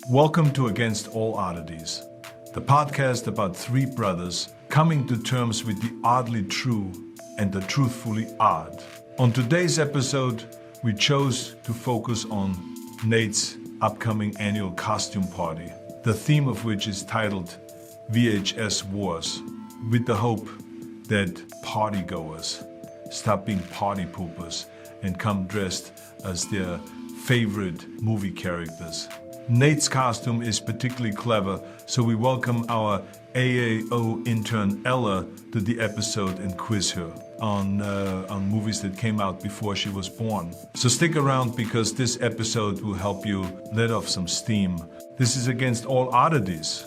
Welcome to Against All Oddities, the podcast about three brothers coming to terms with the oddly true and the truthfully odd. On today's episode, we chose to focus on Nate's upcoming annual costume party, the theme of which is titled VHS Wars, with the hope that partygoers stop being party poopers and come dressed as their favorite movie characters. Nate's costume is particularly clever, so we welcome our AAO intern Ella to the episode and quiz her on movies that came out before she was born. So stick around because this episode will help you let off some steam. This is Against All Oddities.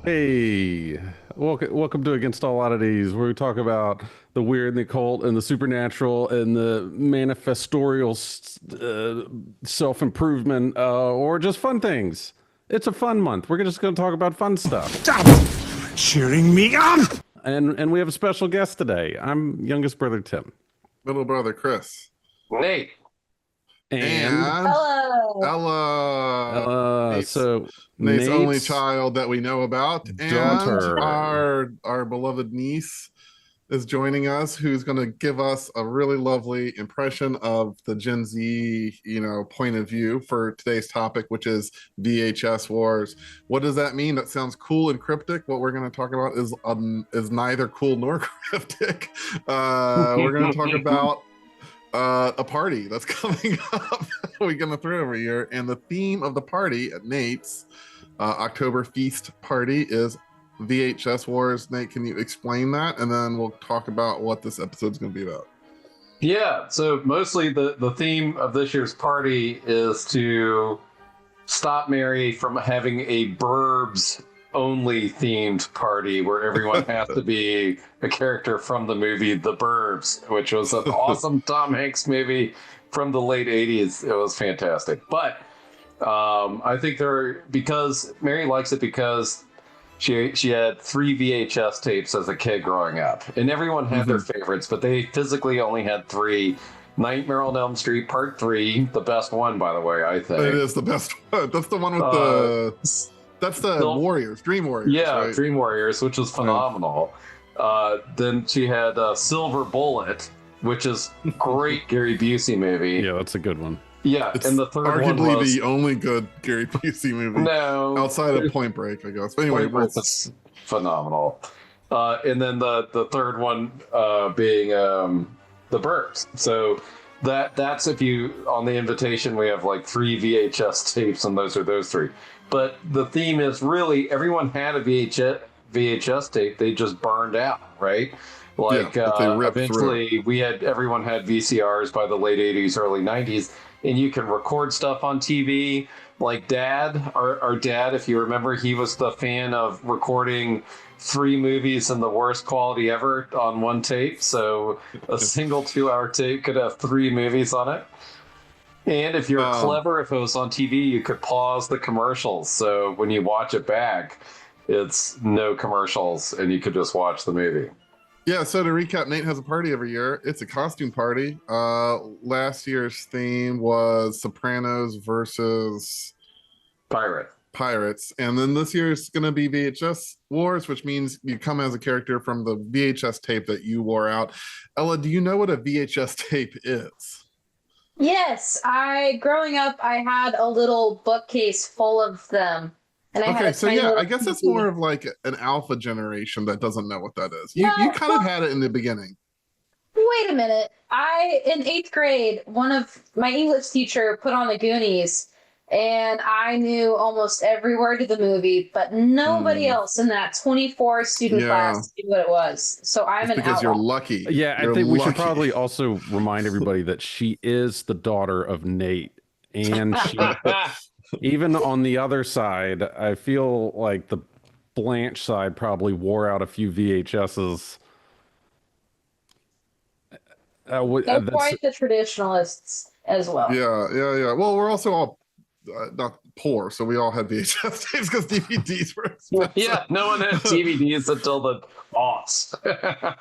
Hey, welcome to Against All Oddities, where we talk about the weird and the occult and the supernatural and the manifestorial self-improvement or just fun things. It's a fun month. We're just going to talk about fun stuff. Stop cheering me on! And we have a special guest today. I'm youngest brother Tim. Middle brother Chris. Nate. And Ella. Nate's Nate's only child that we know about. Daughter. And our beloved niece is joining us, who's going to give us a really lovely impression of the Gen Z, point of view for today's topic, which is VHS Wars. What does that mean? That sounds cool and cryptic. What we're going to talk about is neither cool nor cryptic. We're going to talk about a party that's coming up. We're gonna throw every year, and the theme of the party at Nate's October Feast party is VHS Wars. Nate, can you explain that, and then we'll talk about what this episode's gonna be about? Yeah, so mostly the theme of this year's party is to stop Mary from having a Burbs only themed party where everyone has to be a character from the movie The Burbs, which was an awesome Tom Hanks movie from the late 80s. It was fantastic. But I think because Mary likes it because she had 3 VHS tapes as a kid growing up, and everyone had their favorites, but they physically only had 3. Nightmare on Elm Street Part 3, the best one, by the way, I think. It is the best one. That's the one with that's the Warriors, Dream Warriors. Yeah, right? Dream Warriors, which was phenomenal. Then she had Silver Bullet, which is a great Gary Busey movie. yeah, that's a good one. Yeah, It's and the third one arguably was the only good Gary Busey movie. no Outside of Point Break, I guess. But anyway, Point Break was phenomenal. And then the third one being The Burbs. So that's if you on the invitation we have like 3 VHS tapes, and those are those 3. But the theme is really everyone had a VHS tape. They just burned out, right? Like eventually everyone had VCRs by the late 80s, early 90s, and you can record stuff on TV. Like Dad, our dad, if you remember, he was the fan of recording 3 movies in the worst quality ever on one tape. So a single 2-hour tape could have 3 movies on it. And if you're clever, if it was on TV, you could pause the commercials. So when you watch it back, it's no commercials and you could just watch the movie. Yeah, so to recap, Nate has a party every year. It's a costume party. Last year's theme was Sopranos versus Pirates. And then this year is going to be VHS Wars, which means you come as a character from the VHS tape that you wore out. Ella, do you know what a VHS tape is? Yes, growing up, I had a little bookcase full of them. And I had I guess it's more of like an alpha generation that doesn't know what that is. You kind of had it in the beginning. Wait a minute. In 8th grade, one of my English teacher put on the Goonies, and I knew almost every word of the movie, but nobody else in that 24 student class knew what it was. So I'm an because outlaw. you're lucky. Yeah, I think we should probably also remind everybody that she is the daughter of Nate, and Even on the other side, I feel like the Blanche side probably wore out a few VHSs. They're That's quite the traditionalists as well. Yeah. Well, we're also all not poor, so we all had VHS tapes because DVDs were expensive. Yeah, no one had DVDs until the aughts.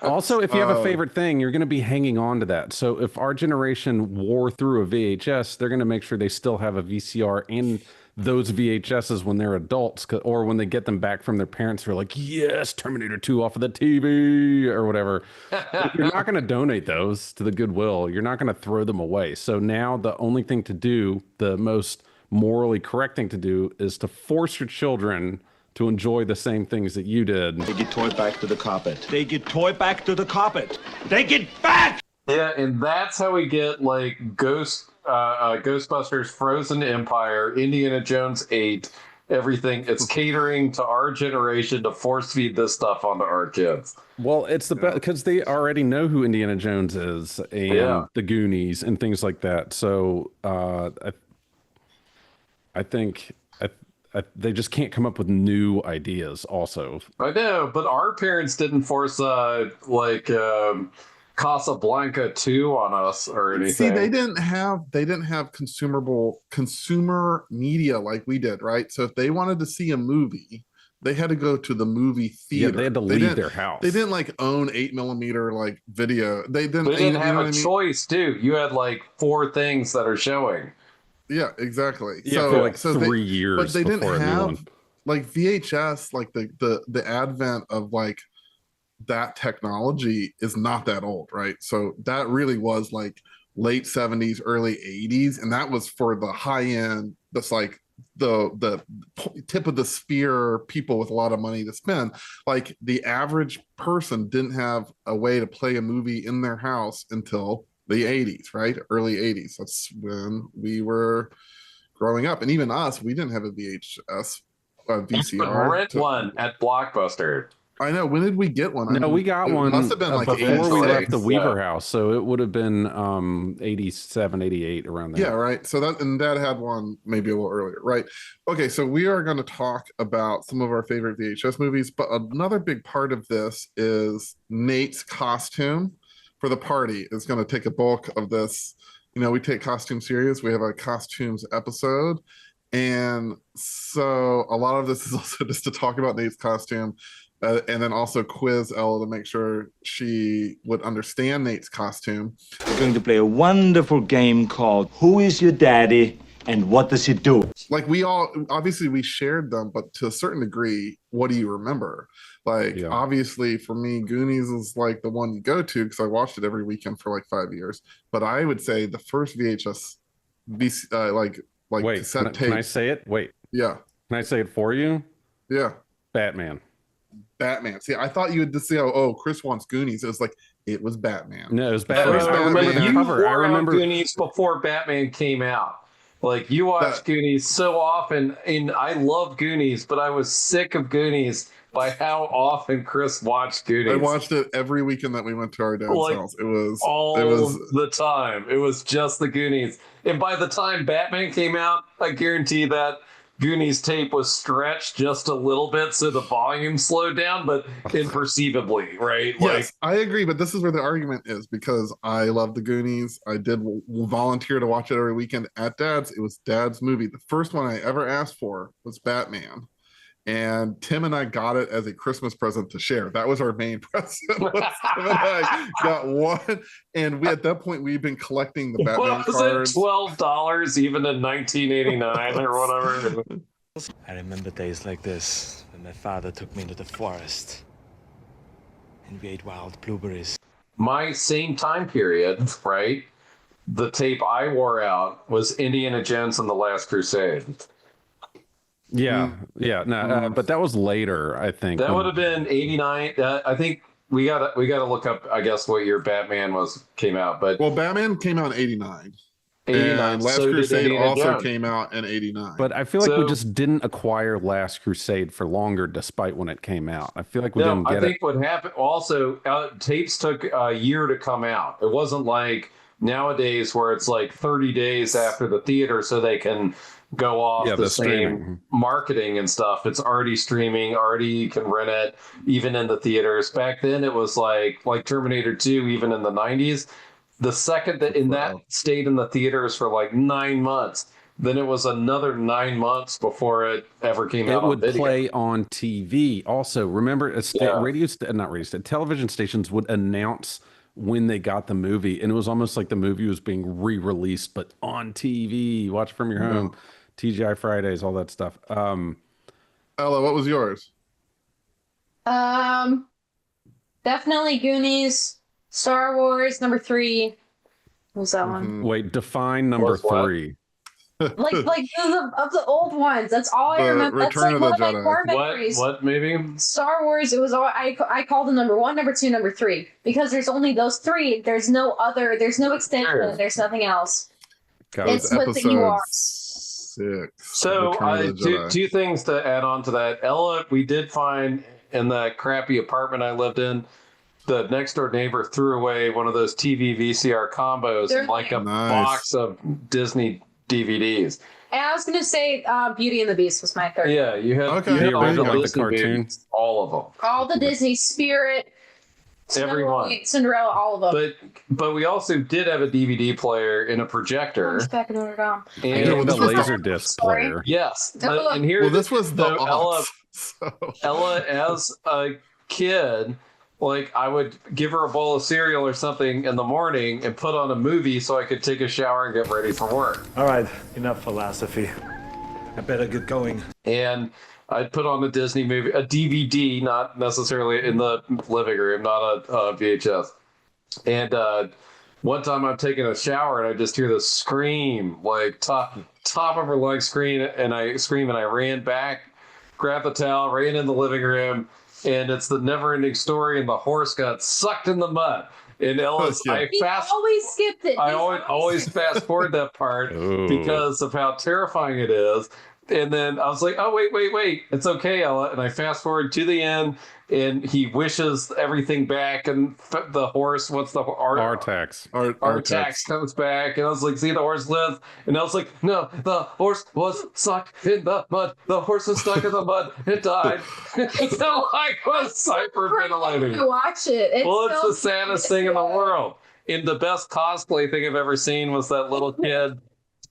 also, if you have a favorite thing, you're going to be hanging on to that. So if our generation wore through a VHS, they're going to make sure they still have a VCR and those VHSs when they're adults, or when they get them back from their parents, they're like, yes, Terminator 2 off of the TV or whatever. You're not going to donate those to the Goodwill. You're not going to throw them away. So now the only thing to do, the most morally correct thing to do, is to force your children to enjoy the same things that you did. Take your toy back to the carpet. Take your toy back to the carpet. Take it back! Yeah, and that's how we get like Ghostbusters, Frozen Empire, Indiana Jones 8, everything. It's catering to our generation to force feed this stuff onto our kids. Well, it's the best because they already know who Indiana Jones is and the Goonies and things like that. So I think they just can't come up with new ideas. Also, I know, but our parents didn't force Casablanca 2 on us or anything. See, they didn't have consumer media like we did, right? So if they wanted to see a movie, they had to go to the movie theater. Yeah, they had to leave their house. They didn't like own 8mm like video. They didn't have a choice too. You had like 4 things that are showing. Yeah, exactly. Yeah, so, for like 3 years, but they didn't have like VHS. Like the advent of like that technology is not that old, right? So that really was like late 70s, early 80s, and that was for the high end. That's like the tip of the spear people with a lot of money to spend. Like the average person didn't have a way to play a movie in their house until the 80s, right? Early 80s. That's when we were growing up. And even us, we didn't have a VHS VCR. Rent one at Blockbuster. I know. When did we get one? No, we got one. Must have been like before we left the Weaver house, so it would have been 87, 88, around there. Yeah, right. So and Dad had one maybe a little earlier, right? Okay, so we are going to talk about some of our favorite VHS movies, but another big part of this is Nate's costume for the party is going to take a bulk of this. You know, we take costume serious. We have a costumes episode. And so a lot of this is also just to talk about Nate's costume. And then also quiz Ella to make sure she would understand Nate's costume. We're going to play a wonderful game called Who is Your Daddy and What Does He Do? Like we all, obviously we shared them, but to a certain degree, what do you remember? Like, obviously for me, Goonies is like the one you go to because I watched it every weekend for like 5 years. But I would say the first VHS, like wait, cassette tape. Can I say it? Wait. Yeah. Can I say it for you? Yeah. Batman. See, I thought you would just say, oh, Chris wants Goonies. It was like, it was Batman. No, it was Batman. I remember the cover. I remember Goonies before Batman came out. Like you watched Goonies so often, and I love Goonies, but I was sick of Goonies by how often Chris watched Goonies. I watched it every weekend that we went to our dad's house. It was the time. It was just the Goonies. And by the time Batman came out, I guarantee that Goonies tape was stretched just a little bit so the volume slowed down, but imperceivably, right? Yes, I agree, but this is where the argument is because I love the Goonies. I did volunteer to watch it every weekend at Dad's. It was Dad's movie. The first one I ever asked for was Batman. And Tim and I got it as a Christmas present to share. That was our main present. Tim and I got one. And we at that point, we'd been collecting the Batman cards. Was it $12 even in 1989 or whatever? I remember days like this when my father took me into the forest and we ate wild blueberries. My same time period, right? The tape I wore out was Indiana Jones and the Last Crusade. But that was later, I think. That would have been 89. I think we gotta look up, I guess, what year Batman came out. But Batman came out in 89. 89. And Last Crusade also came out in 89. But I feel like we just didn't acquire Last Crusade for longer, despite when it came out. I feel like we didn't get it. I think what happened also, tapes took a year to come out. It wasn't like nowadays where it's like 30 days after the theater so they can go off Yeah, the the same streaming. marketing and stuff. It's already streaming, already you can rent it, even in the theaters. Back then, it was like Terminator 2, even in the 90s. The second that stayed in the theaters for like 9 months, then it was another 9 months before it ever came out. It would play on TV. Also, remember, television stations would announce when they got the movie, and it was almost like the movie was being re-released, but on TV. Watch from your home, TGI Fridays, all that stuff. Ella, what was yours? Definitely Goonies, Star Wars, number 3. What was that one? Wait, define number 3. Like of the old ones. That's all I remember. That's Return like of one the of my Jedi. core memories. What maybe? Star Wars. It was all I call them number 1, number 2, number 3 because there's only those 3. There's no other. There's no extension. Sure. There's nothing else. It's what the you are. 6. So two things to add on to that. Ella, we did find in that crappy apartment I lived in, the next door neighbor threw away one of those TV VCR combos and like a box of Disney DVDs. And I was gonna say Beauty and the Beast was my third. Yeah, you had, Okay. you had The all original, the like the Disney cartoon? movies, all of them. All the Disney, Spirit, Everyone. Cinderella, all of them. But we also did have a DVD player and a projector. Back in Notre Dame. And And the Laserdisc player. yes, Oh, and here Well, this was the so aughts, so. Ella, as a kid, like I would give her a bowl of cereal or something in the morning and put on a movie so I could take a shower and get ready for work. All right, enough philosophy. I better get going. And I'd put on a Disney movie, a DVD, not necessarily in the living room, not a VHS. And one time I'm taking a shower and I just hear this scream, like top of her lungs scream, and I ran back, grabbed the towel, ran in the living room, and it's the never-ending story, and the horse got sucked in the mud. And Ella's, He always skipped it. I always fast forward that part because of how terrifying it is. And then I was like, oh, wait. It's okay, Ella. And I fast forward to the end, and he wishes everything back. And the horse, what's the Artax. Artax comes back. And I was like, see, the horse lives. And I was like, no, the horse was stuck in the mud. The horse was stuck in the mud. It died. So I was hyperventilating. To watch it. It's the saddest thing in the world. And the best cosplay thing I've ever seen was that little kid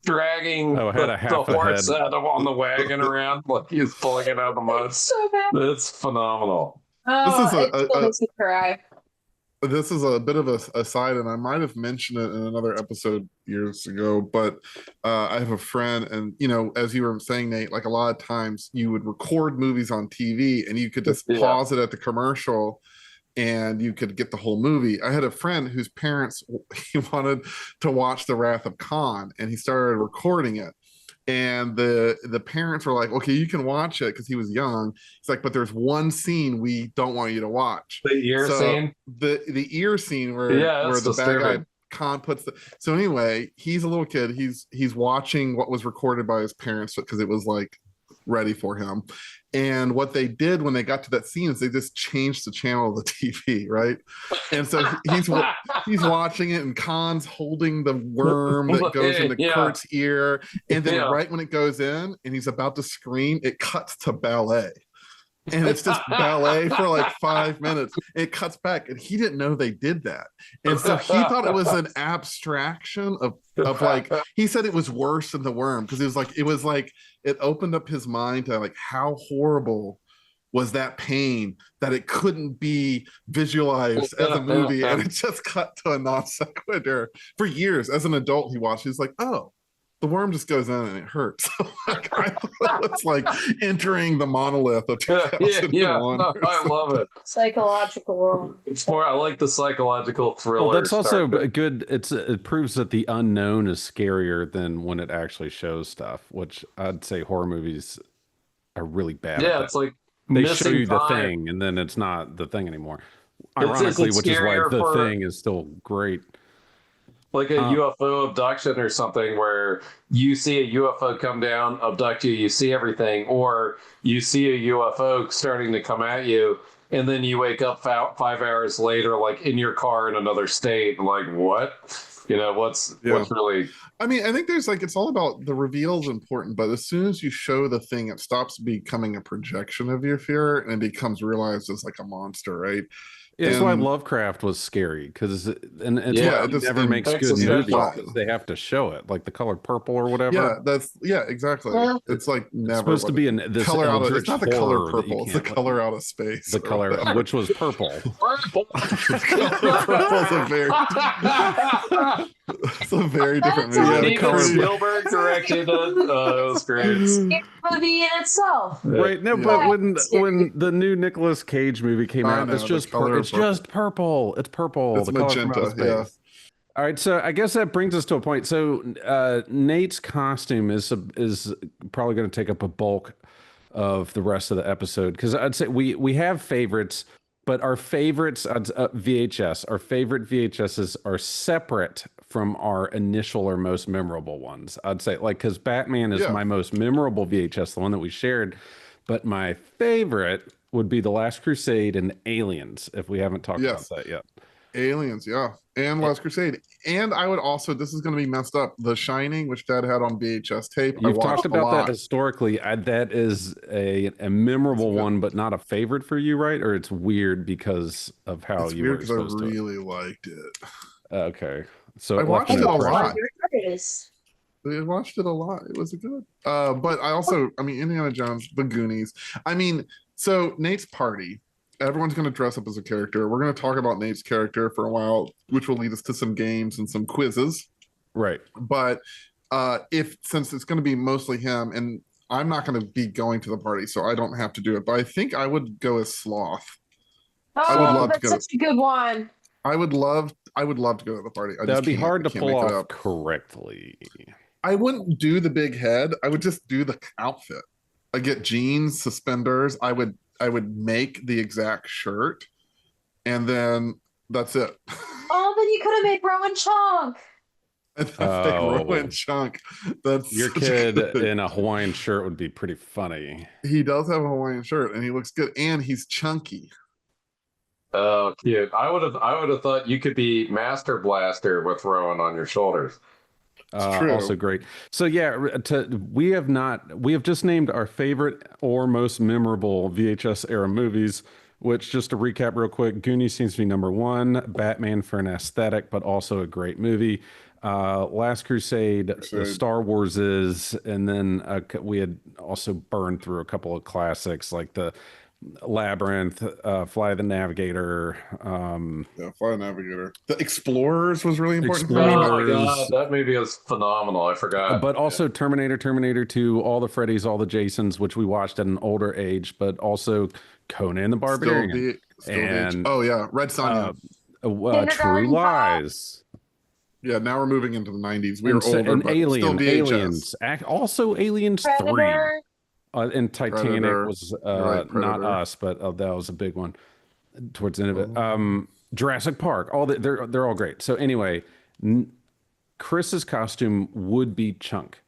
dragging the horse out on the wagon around like he's pulling it out of the mud. It's so bad. It's phenomenal. It makes me cry. This is a bit of a aside, and I might have mentioned it in another episode years ago, but I have a friend, and as you were saying, Nate, like a lot of times you would record movies on TV and you could just pause it at the commercial and you could get the whole movie. I had a friend whose parents, he wanted to watch The Wrath of Khan, and he started recording it. And the parents were like, okay, you can watch it, because he was young. He's like, but there's one scene we don't want you to watch. The ear scene? The ear scene where the bad guy Khan puts so anyway, he's a little kid. He's watching what was recorded by his parents because it was like ready for him. And what they did when they got to that scene is they just changed the channel of the TV, right? And so he's watching it, and Khan's holding the worm that goes into Kurt's ear. And then right when it goes in and he's about to scream, it cuts to ballet. And it's just ballet for like 5 minutes. It cuts back, and he didn't know they did that. And so he thought it was an abstraction of like, he said it was worse than the worm, because it was like it opened up his mind to like how horrible was that pain that it couldn't be visualized as a movie. And it just cut to a non sequitur. For years as an adult, he watched, he's like, oh, the worm just goes in and it hurts. Like, I thought it's like entering the monolith of 2001. I love it. Psychological. It's more, I like the psychological thriller. Well, that's also good. It proves that the unknown is scarier than when it actually shows stuff, which I'd say horror movies are really bad at. It's like they show you the thing, and then it's not the thing anymore. Ironically, which is why the thing is still great. Like a UFO abduction or something, where you see a UFO come down, abduct you, you see everything, or you see a UFO starting to come at you, and then you wake up 5 hours later, like in your car in another state, like, what? You know, what's really. I mean, I think there's like, it's all about the reveal is important, but as soon as you show the thing, it stops becoming a projection of your fear and it becomes realized as like a monster, right? Yeah, that's why And- Lovecraft was scary, because it's Yeah, why it he just never makes makes good us movies visual. because they have to show it, like the color purple or whatever. Exactly. Yeah. It's like never It's supposed to be this color out of, eldritch it's not the color horror that you purple, it's the can't- color out of space. the color, which was purple. Purple. Purple's a very, it's a very different That's movie. a The Steven color- Spielberg directed it. It was great. It's a movie in itself. Right. No, Yeah. but when the new Nicolas Cage movie came I out, know, it's the just color it's of purple. just purple. It's purple. It's the color from magenta, outer space. All right, so I guess that brings us to a point. So Nate's costume is probably going to take up a bulk of the rest of the episode, because I'd say we have favorites, but our favorites VHS, our favorite VHSs are separate from our initial or most memorable ones. I'd say, like, because Batman is Yeah. my most memorable VHS, the one that we shared, but my favorite would be The Last Crusade and Aliens, if we haven't talked Yes. about that yet. Aliens, yeah, and Last Crusade, and I would also, this is going to be messed up, The Shining, which Dad had on VHS tape. I You've watched talked a about that lot. historically. That is a memorable It's good. one, but not a favorite for you, right? Or it's weird because of how It's you weird were because I exposed to really liked it. it. Okay, so I left watched an it a impression. lot. It I watched it a lot. It was good. But I also, I mean, Indiana Jones, The Goonies. I mean, so Nate's party. Everyone's going to dress up as a character. We're going to talk about Nate's character for a while, which will lead us to some games and some quizzes. Right. But since it's going to be mostly him, and I'm not going to be going to the party, so I don't have to do it. But I think I would go as Sloth. I would Oh, love to that's go. such a good one. I would love to go to the party. I That'd just be can't. hard I to can't pull make it off up. correctly. I wouldn't do the big head. I would just do the outfit. I get jeans, suspenders. I would make the exact shirt, and then that's it. Oh, then you could have made Rowan Chong. And then pick Oh. Rowan Chunk. That's Your such a kid good- in a Hawaiian shirt would be pretty funny. He does have a Hawaiian shirt, and he looks good, and he's chunky. Oh, cute. I would have thought you could be Master Blaster with Rowan on your shoulders. true. Also great. So yeah, we have just named our favorite or most memorable VHS era movies, which, just to recap real quick, Goonies seems to be number one, Batman for an aesthetic, but also a great movie. Last Crusade, Star Wars is, and then we had also burned through a couple of classics like the Labyrinth, Fly the Navigator. Yeah, Fly Navigator. The Explorers was really important for me. Oh Explorers. my god, that movie was phenomenal. I forgot. But also Terminator 2, all the Freddys, all the Jasons, which we watched at an older age, but also Conan the Barbarian. And, oh yeah, Red Sonja. True Kindergarten Cop. Lies. Yeah, now we're moving into the 90s. We were and, older, and but still VHS. Aliens. Also Aliens 3. Predator. And Titanic Predator. was Right, not Predator. us, but that was a big one towards the end of it. Jurassic Park, they're all great. So anyway, Chris's costume would be Chunk.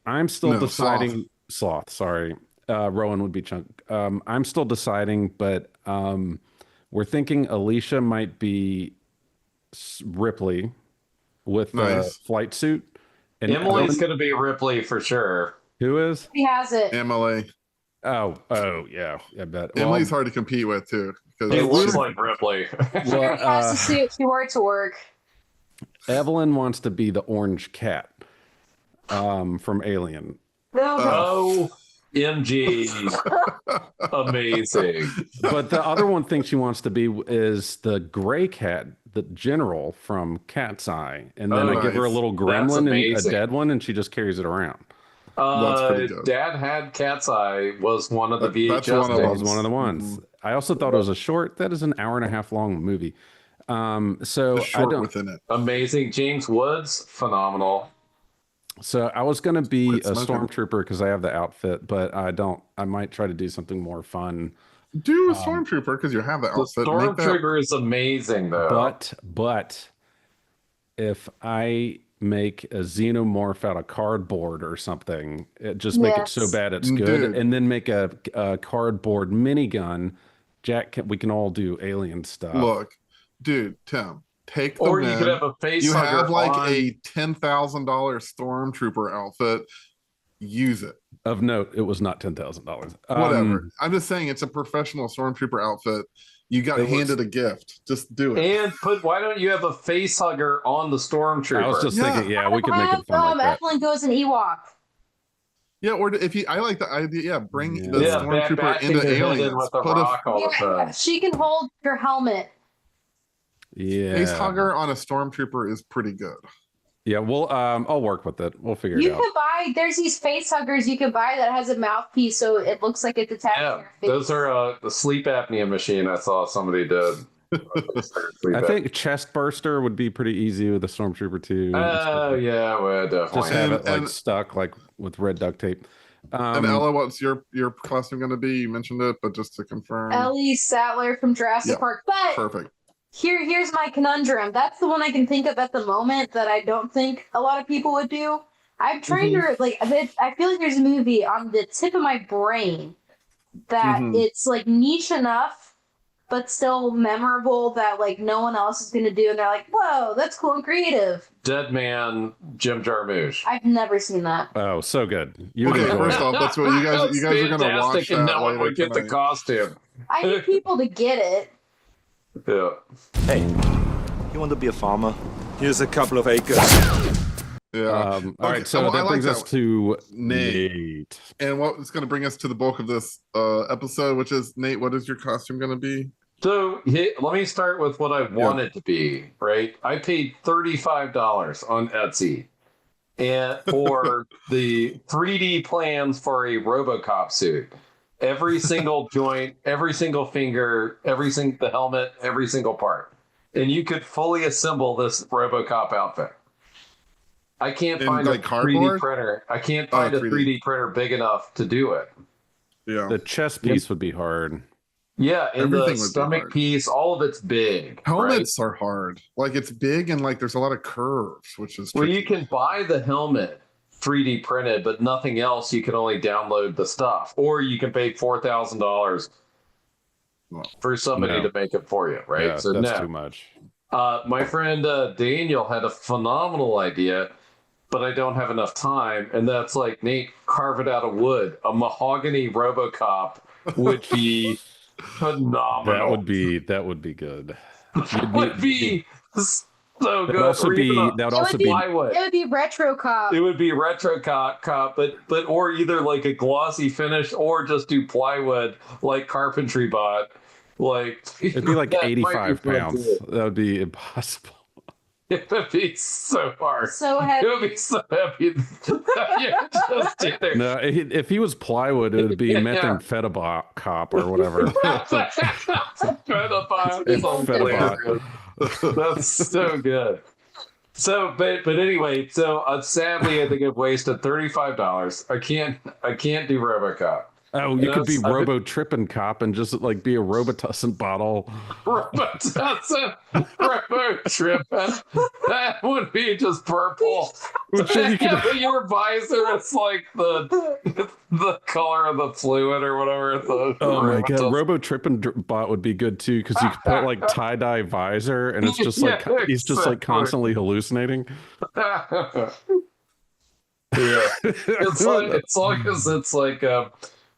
I'm still No, deciding. Sloth, sorry. Rowan would be Chunk. I'm still deciding, but we're thinking Alicia might be Ripley with Nice. a flight suit. And Emily's Ellen- going to be Ripley for sure. who is? He has it. Emily. Oh, yeah, I bet. Emily's hard to compete with too. It Because looks like Ripley. She already has the suit. She wore it to work. Evelyn wants to be the orange cat from Alien. No, OMG. Amazing. But the other one thing she wants to be is the gray cat, the general from Cat's Eye. And then Oh, I give her a nice. little That's gremlin and a amazing. dead one, and she just carries it around. That's pretty good. Dad had Cat's Eye was one of the That's VHS one of That them. was one of the ones. I also thought it was a short. That is an hour and a half long movie. So the I short don't. within it. Amazing. James Woods, phenomenal. So I was gonna be Quit a smoking. stormtrooper because I have the outfit, but I don't. I might try to do something more fun. Do a stormtrooper because you have the The outfit. Make that. Stormtrooper is amazing, though. But if I make a xenomorph out of cardboard or something, just make it so Yes. bad it's good, Dude. and then make a cardboard minigun. We can all do alien stuff. Look, dude, Tim, take them Or in. you could have a face You hugger have like on... a $10,000 stormtrooper outfit. Use it. Of note, it was not $10,000. Whatever. I'm just saying it's a professional stormtrooper outfit. You got handed a gift. Just do it. And why don't you have a face hugger on the stormtrooper? I was just thinking, we could make it fun like that. Evelyn goes an Ewok. Yeah, or if you, I like the idea. Yeah, bring the Yeah, stormtrooper into Aliens. with the Put rock all the Yeah, time. she can hold her helmet. Yeah. face hugger on a stormtrooper is pretty good. Yeah, I'll work with it. We'll figure You it out. can buy, there's these face huggers you can buy that has a mouthpiece so it looks like it's attached to Yeah, your face. those are the sleep apnea machine I saw somebody did. I think chest burster would be pretty easy with the stormtrooper too. Oh yeah, well, Just definitely. have it like And- stuck like with red duct tape. And Ella, what's your costume going to be? You mentioned it, but just to confirm. Ellie Sattler from Jurassic Yeah, Park. But Perfect. here's my conundrum. That's the one I can think of at the moment that I don't think a lot of people would do. I'm trying to I feel like there's a movie on the tip of my brain that it's like niche enough but still memorable that like no one else is gonna do, and they're like, whoa, that's cool and creative. Dead Man Jim Jarmusch. I've never seen that. Oh, so good. You Okay, enjoy first it. off, that's what you guys are going to watch Fantastic, and that no one later would get the tonight. costume. I need people to get it. Yeah. Hey, you want to be a farmer? Here's a couple of acres. Yeah. All right, so well, I that like brings that us to Nate. Nate. And what's going to bring us to the bulk of this episode, which is, Nate, what is your costume going to be? So let me start with what I want it to be, right? I paid $35 on Etsy and for the 3D plans for a RoboCop suit. Every single joint, every single finger, the helmet, every single part. And you could fully assemble this RoboCop outfit. I can't find like a 3D cardboard? printer. I can't find a 3D printer big enough to do it. Yeah. The chest piece would be hard. Yeah, and Everything would the be stomach hard. piece, all of it's big. Helmets are hard. Like, it's big and like there's a lot of curves, which is Well, tricky. you can buy the helmet 3D printed, but nothing else. You can only download the stuff, or you can pay $4,000 for somebody to make it for you, right? Yeah, so that's no. too much. My friend Daniel had a phenomenal idea, but I don't have enough time, and that's like, Nate, carve it out of wood. A mahogany RoboCop would be phenomenal. That would be good. That would be so good. That would also Or be even that would It also would be plywood. It would be retro cop. It would be retro cop, but or either like a glossy finish or just do plywood like carpentry bot. Like it'd be like that might be 85 fun pounds. too. That would be impossible. It would be so hard. So It heavy. would be so heavy. Yeah, just sit there. No, if he was plywood, it would be Yeah. methamphetabot cop or whatever. Fedabot. That's so good. So, but anyway, so sadly, I think I've wasted $35. I can't do RoboCop. Oh, you could be Yes, I could- Robo Trippin' Cop and just like be a Robitussin bottle. Robitussin, Robo-tripping. That would be just purple. Sure, you could- Yeah, but your visor, it's like the color of the fluid or whatever. Oh my god, Robo Trippin' Bot would be good too because you could put like tie dye visor and it's just like Yeah, he's just like exactly. constantly hallucinating. Yeah, it's like as long as it's like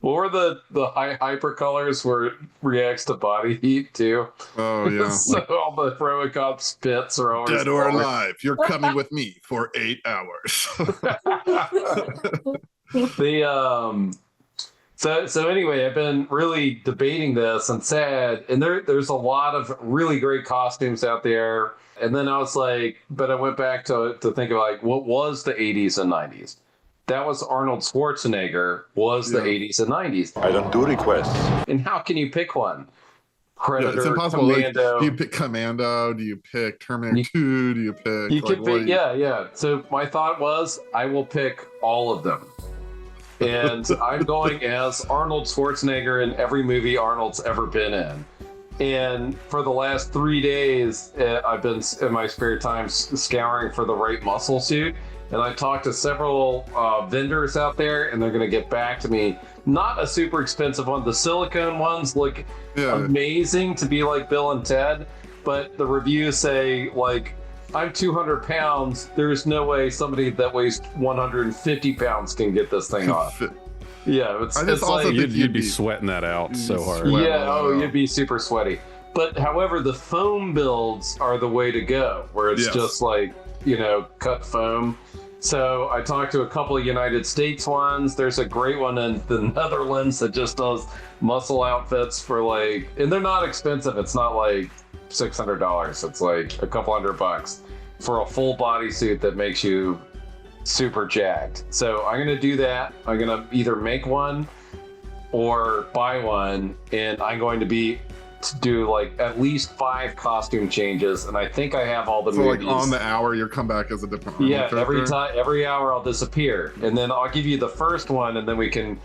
what were the high hyper colors where it reacts to body heat too? Oh, yeah. So all the RoboCop spits are always Dead or falling. alive, you're coming with me for 8 hours. So anyway, I've been really debating this and sad, and there's a lot of really great costumes out there. And then I was like, but I went back to think of like what was the 80s and 90s. That was Arnold Schwarzenegger was the 80s and 90s. I don't do requests. And how can you pick one? Yeah, Predator, it's impossible. Like, Commando. do you pick Commando? Do you pick Terminator 2? Do you pick? You like, could pick, yeah. So my thought was, I will pick all of them. And I'm going as Arnold Schwarzenegger in every movie Arnold's ever been in. And for the last 3 days, I've been in my spare time scouring for the right muscle suit. And I talked to several vendors out there, and they're going to get back to me. Not a super expensive one. The silicone ones look amazing to be like Bill and Ted, but the reviews say like, I'm 200 pounds. There's no way somebody that weighs 150 pounds can get this thing on. Yeah, it's also like think you'd be sweating that out so hard. yeah, you'd be super sweaty. But however, the foam builds are the way to go, where it's just like, cut foam. So I talked to a couple of United States ones. There's a great one in the Netherlands that just does muscle outfits for like, and they're not expensive. It's not like $600. It's like a couple $100 for a full bodysuit that makes you super jacked. So I'm gonna do that. I'm gonna either make one or buy one, and I'm going to do like at least 5 costume changes, and I think I have all the movies. Like on the hour you'll come back as a different every hour I'll disappear, and then I'll give you the first one, and then we can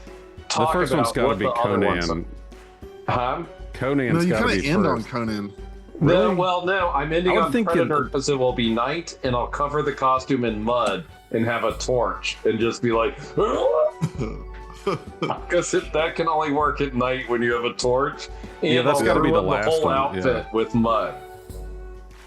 talk the first about one's got to be Conan. Conan's no, you got to kind of be end first. on Conan. Really? No, I'm ending on Predator because it will be night, and I'll cover the costume in mud and have a torch and just be like, because that can only work at night when you have a torch. And that's got to be the last whole one. outfit with mud.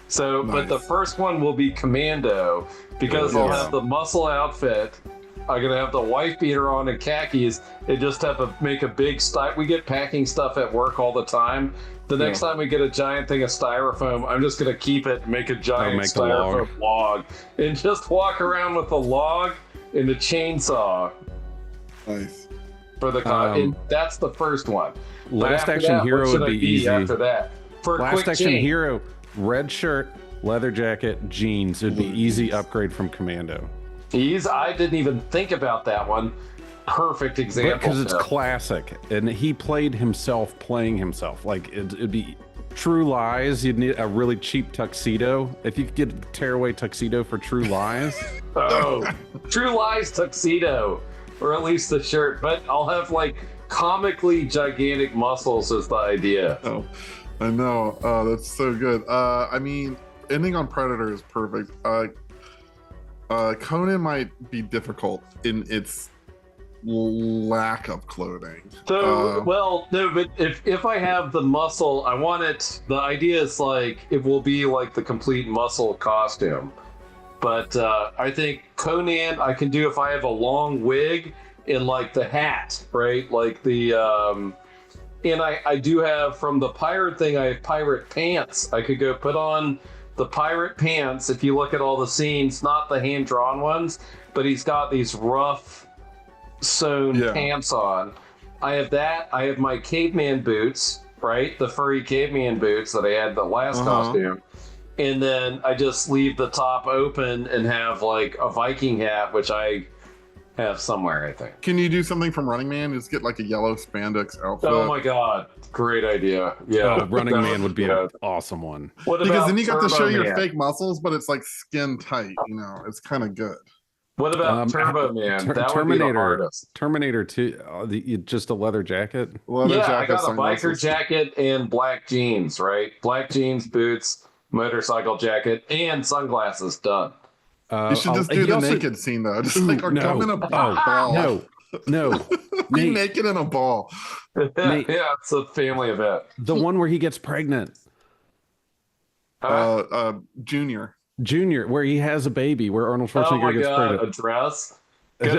So, but the first one will be Commando because I'll have the muscle outfit. I'm gonna have the wife beater on and khakis, and just have to make a big we get packing stuff at work all the time. The next time we get a giant thing of styrofoam, I'm just gonna keep it, make a giant styrofoam log, and just walk around with a log and a chainsaw. Nice. For the and that's the first one. Last Action Hero would be easy. After that, for a Last quick Action change. Hero, red shirt, leather jacket, jeans would be easy upgrade from Commando. I didn't even think about that one. Perfect example. Because it's classic, and he played himself playing himself. Like it'd be True Lies. You'd need a really cheap tuxedo. If you could get a tearaway tuxedo for True Lies. True Lies tuxedo, or at least the shirt. But I'll have like comically gigantic muscles is the idea. Oh, I know. That's so good. I mean, ending on Predator is perfect. Conan might be difficult in its lack of clothing. So, no, but if I have the muscle, I want it. The idea is like it will be like the complete muscle costume. But I think Conan I can do if I have a long wig and like the hat, right? Like the and I do have from the pirate thing. I have pirate pants. I could go put on the pirate pants. If you look at all the scenes, not the hand drawn ones, but he's got these rough sewn pants on. I have that. I have my caveman boots, right? The furry caveman boots that I had the last costume. And then I just leave the top open and have like a Viking hat, which I have somewhere, I think. Can you do something from Running Man? Just get like a yellow spandex outfit. Oh my god, great idea! Yeah, Running Man would be an awesome one. Because then you got to show your fake muscles, but it's like skin tight. It's kind of good. What about Turbo Man? That would be the hardest. Terminator 2, just a leather jacket? I got a biker jacket and black jeans, right? Black jeans, boots, motorcycle jacket, and sunglasses done. You should just do the naked scene, though. Just like, or come in a ball. No. Be naked in a ball. Nate, it's a family event. The one where he gets pregnant. Junior, where he has a baby, where Arnold Schwarzenegger gets pregnant. A dress? Get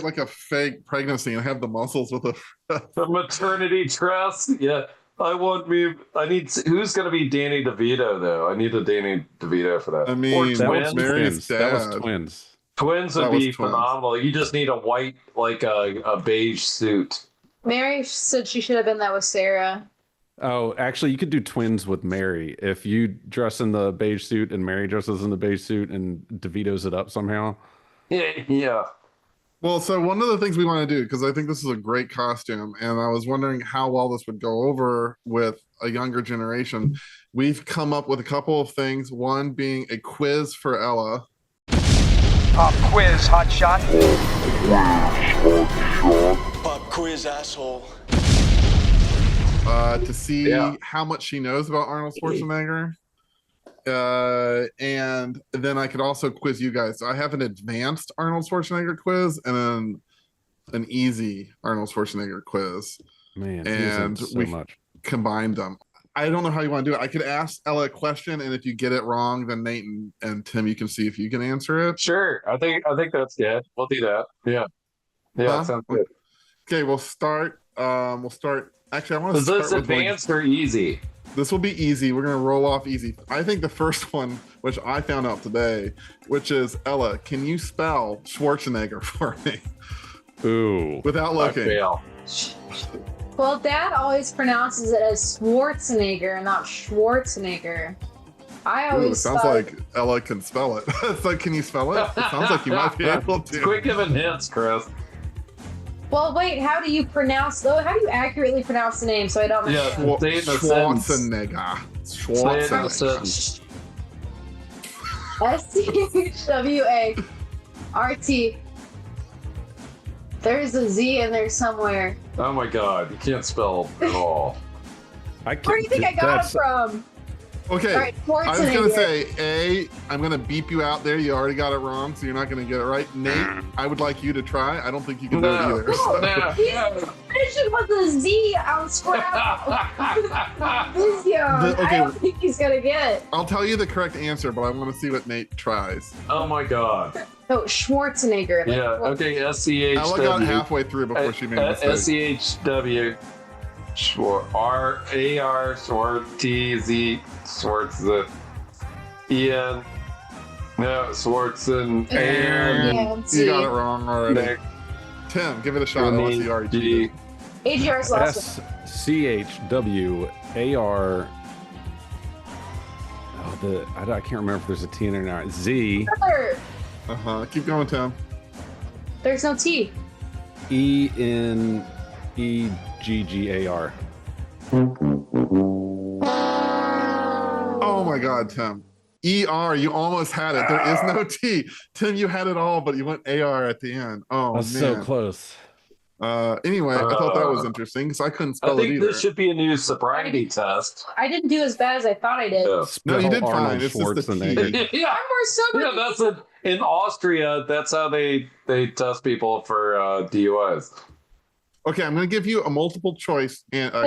like a fake pregnancy and have the muscles with a maternity dress. Yeah, who's going to be Danny DeVito though? I need a Danny DeVito for that. I mean, Mary's dad. That was twins. Twins would be phenomenal. You just need a white, like a beige suit. Mary said she should have been that with Sarah. Oh, actually, you could do twins with Mary. If you dress in the beige suit and Mary dresses in the beige suit and DeVito's it up somehow. Yeah. Well, so one of the things we want to do, because I think this is a great costume, and I was wondering how well this would go over with a younger generation. We've come up with a couple of things. One being a quiz for Ella. Pop quiz, hotshot. Pop quiz, asshole. To see how much she knows about Arnold Schwarzenegger. And then I could also quiz you guys. So I have an advanced Arnold Schwarzenegger quiz and an easy Arnold Schwarzenegger quiz. Man, and we combined them. I don't know how you want to do it. I could ask Ella a question, and if you get it wrong, then Nate and Tim, you can see if you can answer it. Sure. I think that's good. We'll do that. Yeah. Yeah, sounds good. Okay, we'll start. Actually, I want to Is start this with advanced or easy? This will be easy. We're gonna roll off easy. I think the first one, which I found out today, which is Ella, can you spell Schwarzenegger for me? Ooh. Without I looking. fail. Well, Dad always pronounces it as Schwarzenegger, not Schwarzenegger. I Ooh, always it sounds like Ella can spell it. It's like, can you spell it? It sounds like you might be able to. Quick giving hints, Chris. Well, wait. How do you pronounce though? How do you accurately pronounce the name so I don't? Yeah, say it in a sentence. Schwarzenegger. Say it in a sentence. SCHWART. There's a Z in there somewhere. Oh my God, you can't spell at all. Where do you think I got it from? Okay, All right, I was gonna Schwarzenegger. say I'm gonna beep you out there. You already got it wrong, so you're not gonna get it right. Nate, I would like you to try. I don't think you can do it No, either. So. no. Finishing with the Z on Scrabble. Okay. I don't think he's gonna get it. I'll tell you the correct answer, but I want to see what Nate tries. Oh my God. Oh, Schwarzenegger. Yeah. Okay. SCHW. Ella got halfway through before she made a mistake. SCHW. RAR Schwartz Schwartz Ian. No, Schwartzen and You got it wrong already. Nick. Tim, give it a shot. Unless you already cheated. AGR's last one. SCHWAR. Oh, I can't remember if there's a T in there or not. Z Keep going, Tim. There's no T. ENEGGAR. Oh my God, Tim. ER, you almost had it. There is no T. Tim, you had it all, but you went AR at the end. Oh, That's man. so close. Anyway, I thought that was interesting because I couldn't I spell it think either. this should be a new sobriety test. I didn't do as bad as I thought I did. Yeah. No, you did Arnold fine. It's just the Schwarzenegger. T. Yeah, I'm more sober. yeah, that's it. In Austria, that's how they test people for DUIs. Okay, I'm going to give you a multiple choice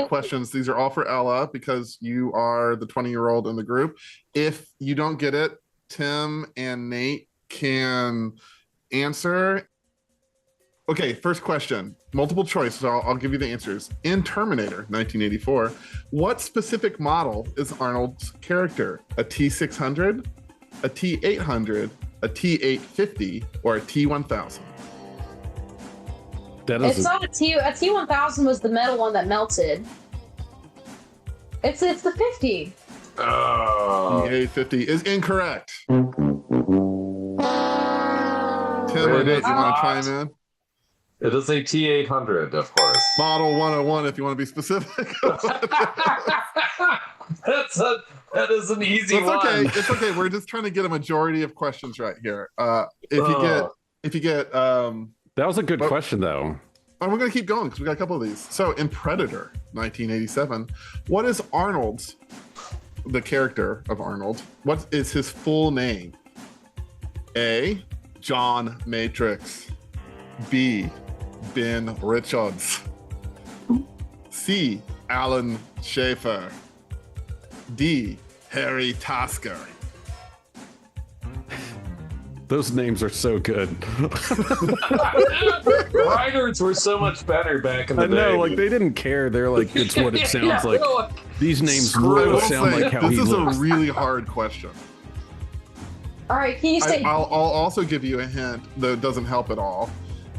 questions. These are all for Ella because you are the 20-year-old in the group. If you don't get it, Tim and Nate can answer. Okay, first question. Multiple choice, so I'll give you the answers. In Terminator 1984, what specific model is Arnold's character? A T600, a T800, a T850, or a T1000? It's not a T. A T1000 was the metal one that melted. It's the 50. T850 is incorrect. Tim or Nate, you want to chime in? It is a T800, of course. Model 101, if you want to be specific. That is an easy It's one. okay. It's okay. We're just trying to get a majority of questions right here. If you get That was a good question, though. we're going to keep going because we got a couple of these. So in Predator 1987, what is Arnold's, the character of Arnold, what is his full name? A, John Matrix. B, Ben Richards. C, Alan Schaefer. D, Harry Tasker. Those names are so good. Writers were so much better back in the I day. know, like they didn't care. They're like, it's what it sounds Yeah, like. These names I really will sound say, like how this he is looks. a really hard question. All right, can you say? I'll also give you a hint, though it doesn't help at all,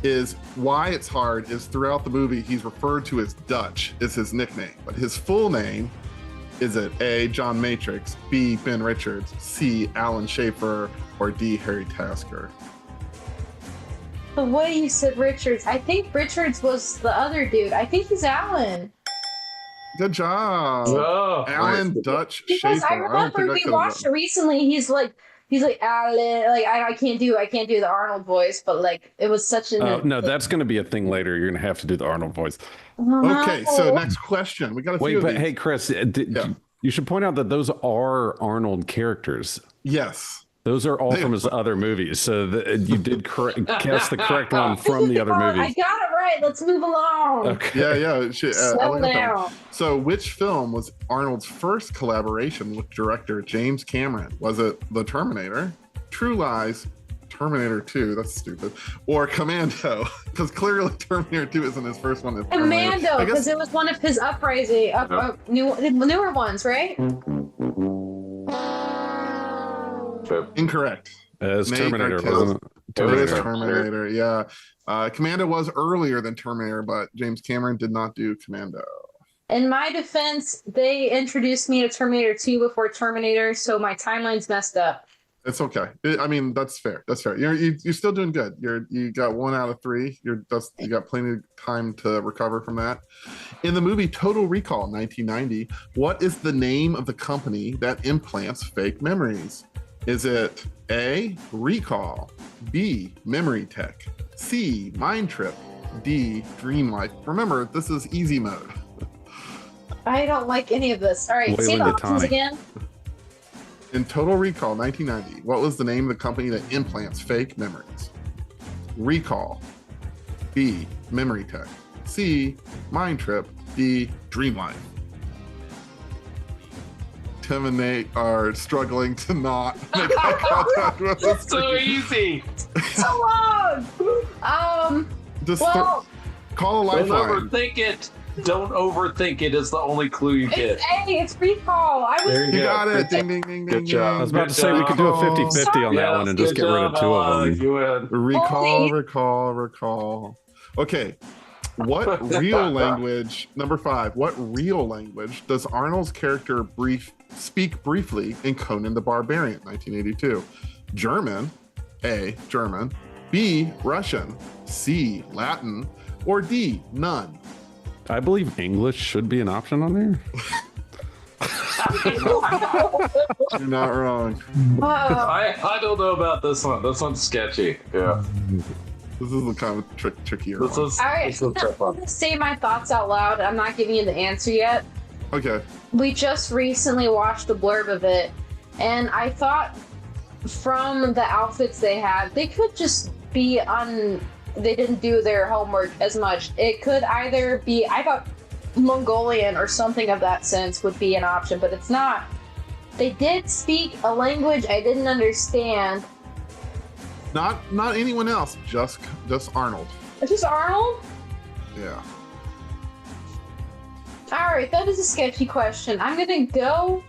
is why it's hard is throughout the movie, he's referred to as Dutch, is his nickname. But his full name, is it A, John Matrix, B, Ben Richards, C, Alan Schaefer, or D, Harry Tasker? The way you said Richards, I think Richards was the other dude. I think he's Alan. Good job. Oh, Alan nice. Dutch Because Schaefer. I remember we watched it recently. He's like Alan. Like I can't do the Arnold voice, but like it was such an. No, that's going to be a thing later. You're going to have to do the Arnold voice. Okay, so next question. We got a few Wait, of but these. hey, Chris, you should point out that those are Arnold characters. Yes. Those are all from his other movies. So you did guess the correct one from the other I movies. got it right. Let's move along. Okay. Yeah. Slow down. So, which film was Arnold's first collaboration with director James Cameron? Was it The Terminator, True Lies, Terminator 2, that's stupid, or Commando? Because clearly Terminator 2 isn't his first one. Commando, because it was one of his newer ones, right? Incorrect. As Nate Terminator, Arquez. wasn't it? It is Terminator, yeah. Commando was earlier than Terminator, but James Cameron did not do Commando. In my defense, they introduced me to Terminator 2 before Terminator, so my timeline's messed up. It's okay. I mean, that's fair. That's fair. You're still doing good. You got 1 out of 3. You got plenty of time to recover from that. In the movie Total Recall 1990, what is the name of the company that implants fake memories? Is it A, Recall, B, Memory Tech, C, Mind Trip, D, Dream Life? Remember, this is easy mode. I don't like any of this. All right, say the options again. In Total Recall 1990, what was the name of the company that implants fake memories? Recall, B, Memory Tech, C, Mind Trip, D, Dream Life. Tim and Nate are struggling to not make eye contact with us. It's so easy. So long. Call a lifeline. Don't overthink it. Don't overthink it is the only clue you get. It's A, it's Recall. You got it. Ding, ding, ding, ding, ding. I was about to say we could do a 50-50 on that one and just get rid of 2 of them. You win. Recall. Okay. What real language, number 5, what real language does Arnold's character speak briefly in Conan the Barbarian, 1982? German, A, German, B, Russian, C, Latin, or D, none? I believe English should be an option on there. You're not wrong. I don't know about this one. This one's sketchy. Yeah. This is the kind of trickier one. All right, I'm going to say my thoughts out loud. I'm not giving you the answer yet. Okay. We just recently watched the blurb of it, and I thought from the outfits they had, they could just be they didn't do their homework as much. It could either be, I thought Mongolian or something of that sense would be an option, but it's not. They did speak a language I didn't understand. Not anyone else, just Arnold. It's just Arnold? Yeah. Alright, that is a sketchy question. I'm gonna go...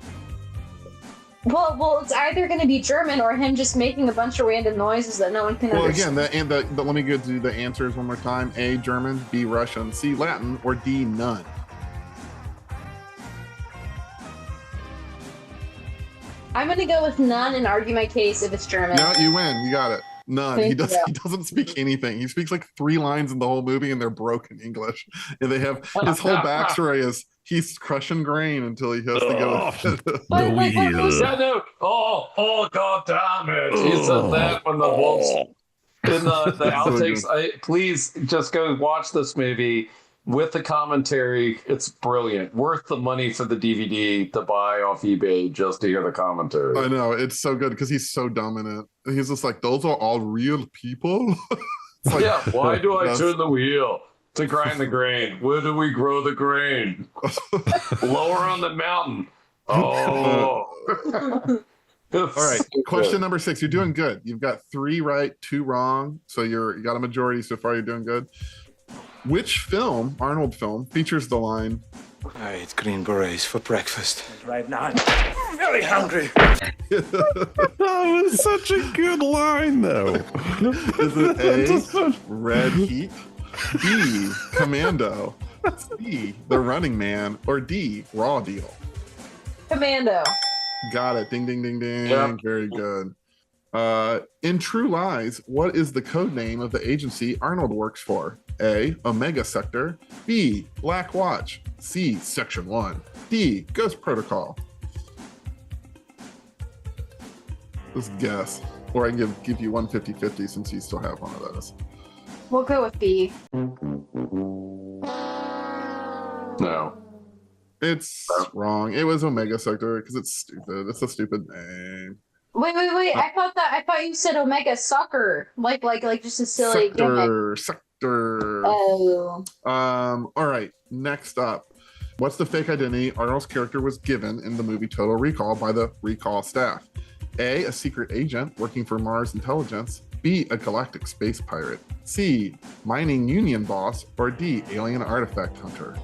Well, it's either going to be German or him just making a bunch of random noises that no one can understand. Well, again, let me go through the answers one more time. A, German, B, Russian, C, Latin, or D, none. I'm going to go with none and argue my case if it's German. No, you win. You got it. None. He doesn't speak anything. He speaks like 3 lines in the whole movie, and they're broken English. And they have his whole backstory is he's crushing grain until he has to go. The wheel. No. Oh, God damn it! He said that when the wolves in the outtakes. Please just go watch this movie with the commentary. It's brilliant. Worth the money for the DVD to buy off eBay just to hear the commentary. I know, it's so good because he's so dumb in it. And he's just like, those are all real people. Like, yeah, why do I turn the wheel? To grind the grain. Where do we grow the grain? Lower on the mountain. Oh. All right. Question number 6. You're doing good. You've got 3 right, 2 wrong. So you got a majority so far. You're doing good. Which Arnold film, features the line, I ate green berets for breakfast. Right now, I'm very hungry. That was such a good line, though. Is it A, Red Heat, B, Commando, C, The Running Man, or D, Raw Deal? Commando. Got it. Ding, ding, ding, ding. Yep. Very good. In True Lies, what is the code name of the agency Arnold works for? A, Omega Sector, B, Black Watch, C, Section 1, D, Ghost Protocol. Just guess. Or I can give you 150-50 since you still have one of those. We'll go with B. No. It's wrong. It was Omega Sector because it's stupid. It's a stupid name. Wait, Wait. I thought you said Omega Sucker. Like just a silly gimmick. Sector. Oh. All right. Next up. What's the fake identity Arnold's character was given in the movie Total Recall by the Recall staff? A, a secret agent working for Mars Intelligence. B, a galactic space pirate. C, mining union boss. Or D, alien artifact hunter.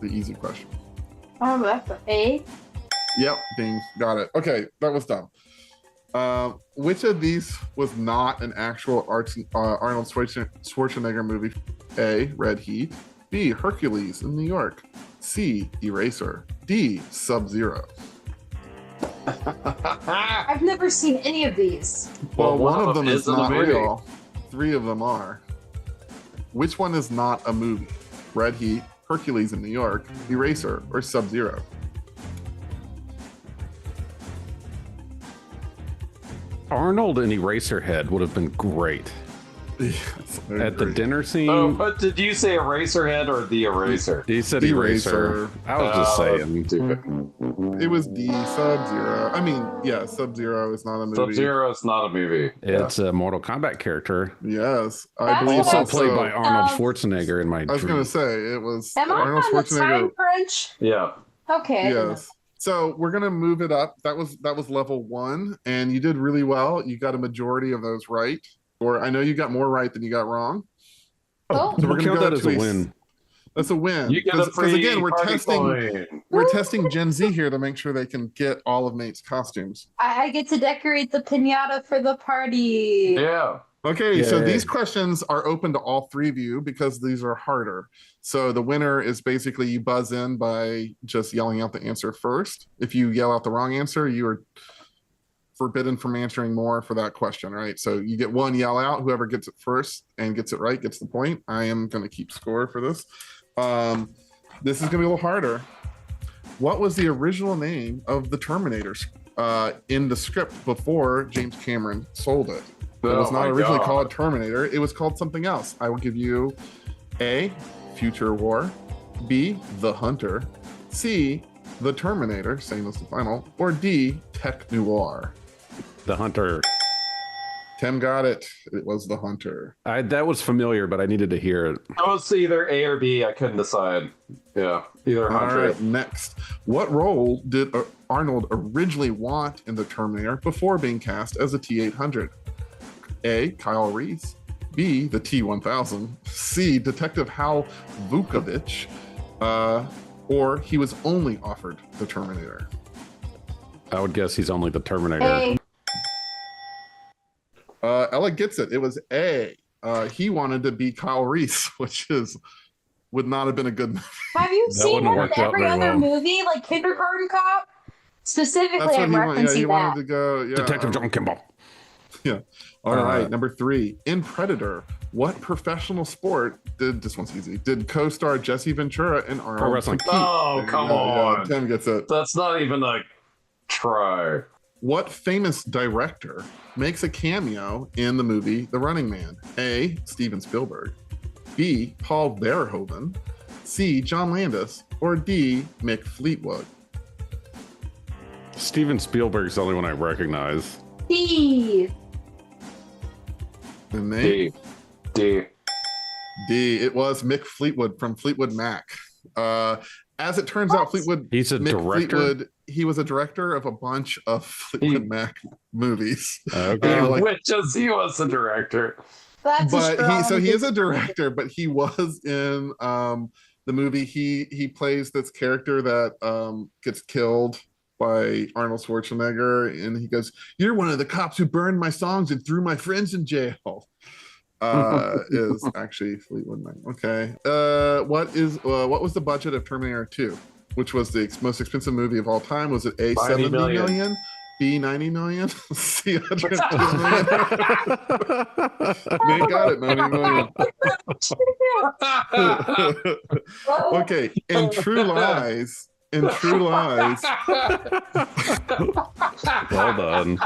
The easy question. Oh, that's A. Yep, ding, got it. Okay, that was dumb. Which of these was not an actual Arnold Schwarzenegger movie? A, Red Heat. B, Hercules in New York. C, Eraser. D, Sub-Zero. I've never seen any of these. Well, one of them is not real. 3 of them are. Which one is not a movie? Red Heat, Hercules in New York, Eraser, or Sub-Zero? Arnold and Eraserhead would have been great. Yes, At the dinner scene. Oh, but did you say Eraserhead or the Eraser? He said Eraser. I was just saying. It was D, Sub-Zero. I mean, yeah, Sub-Zero is not a movie. Sub-Zero is not a movie. It's a Mortal Kombat character. Yes. That's believe Also played by Arnold Schwarzenegger in my I was going to dream. say, it was Am Arnold I on the Schwarzenegger. time crunch? Yeah. Okay. Yes. So we're gonna move it up. That was level 1, and you did really well. You got a majority of those right, or I know you got more right than you got wrong. Oh. So we're We'll gonna count go that as to a win. That's a win. You get a free again, we're party testing coin. Gen Z here to make sure they can get all of Nate's costumes. I get to decorate the piñata for the party. Yeah. Okay, so Yay. these questions are open to all 3 of you because these are harder. So the winner is basically you buzz in by just yelling out the answer first. If you yell out the wrong answer, you are forbidden from answering more for that question, right? So you get 1 yell out. Whoever gets it first and gets it right gets the point. I am going to keep score for this. This is going to be a little harder. What was the original name of the Terminators in the script before James Cameron sold it? It was not originally called Terminator. It was called something else. I will give you A, Future War, B, The Hunter, C, The Terminator, same as the final, or D, Tech Noir. The Hunter. Tim got it. It was The Hunter. That was familiar, but I needed to hear it. I was either A or B. I couldn't decide. Yeah, either All Hunter. right, next. What role did Arnold originally want in The Terminator before being cast as a T-800? A, Kyle Reese. B, the T-1000. C, Detective Hal Vukovich. Or he was only offered the Terminator. I would guess he's only the Terminator. A. Ella gets it. It was A. He wanted to be Kyle Reese, which would not have been a good movie. Have you That seen wouldn't him work in out every very other well. movie, like Kindergarten Cop? Specifically, That's what I'm he wanted. Yeah, referencing he that. wanted to go. Yeah. Detective John Kimball. Yeah. All right. Number 3. In Predator, what professional sport this one's easy, did co-star Jesse Ventura and Arnold wrestling. compete? Oh, There you come go. Yeah, on. Tim gets it. That's not even a try. What famous director makes a cameo in the movie The Running Man? A, Steven Spielberg. B, Paul Verhoeven. C, John Landis. Or D, Mick Fleetwood. Steven Spielberg's the only one I recognize. D. And Nate? D. D. It was Mick Fleetwood from Fleetwood Mac. As it turns out, He's a Mick director? Fleetwood, he was a director of a bunch of Fleetwood Mac movies. Okay. Which is he was a director. That's But he is a director, but he was in the movie. He plays this character that gets killed by Arnold Schwarzenegger, and he goes, "You're one of the cops who burned my songs and threw my friends in jail." Is actually Fleetwood Mac. Okay. What was the budget of Terminator 2, which was the most expensive movie of all time? Was it A, 70 million, B, 90 million, C, 102 million? Nate got it, 90 million. Okay. In True Lies. Well done.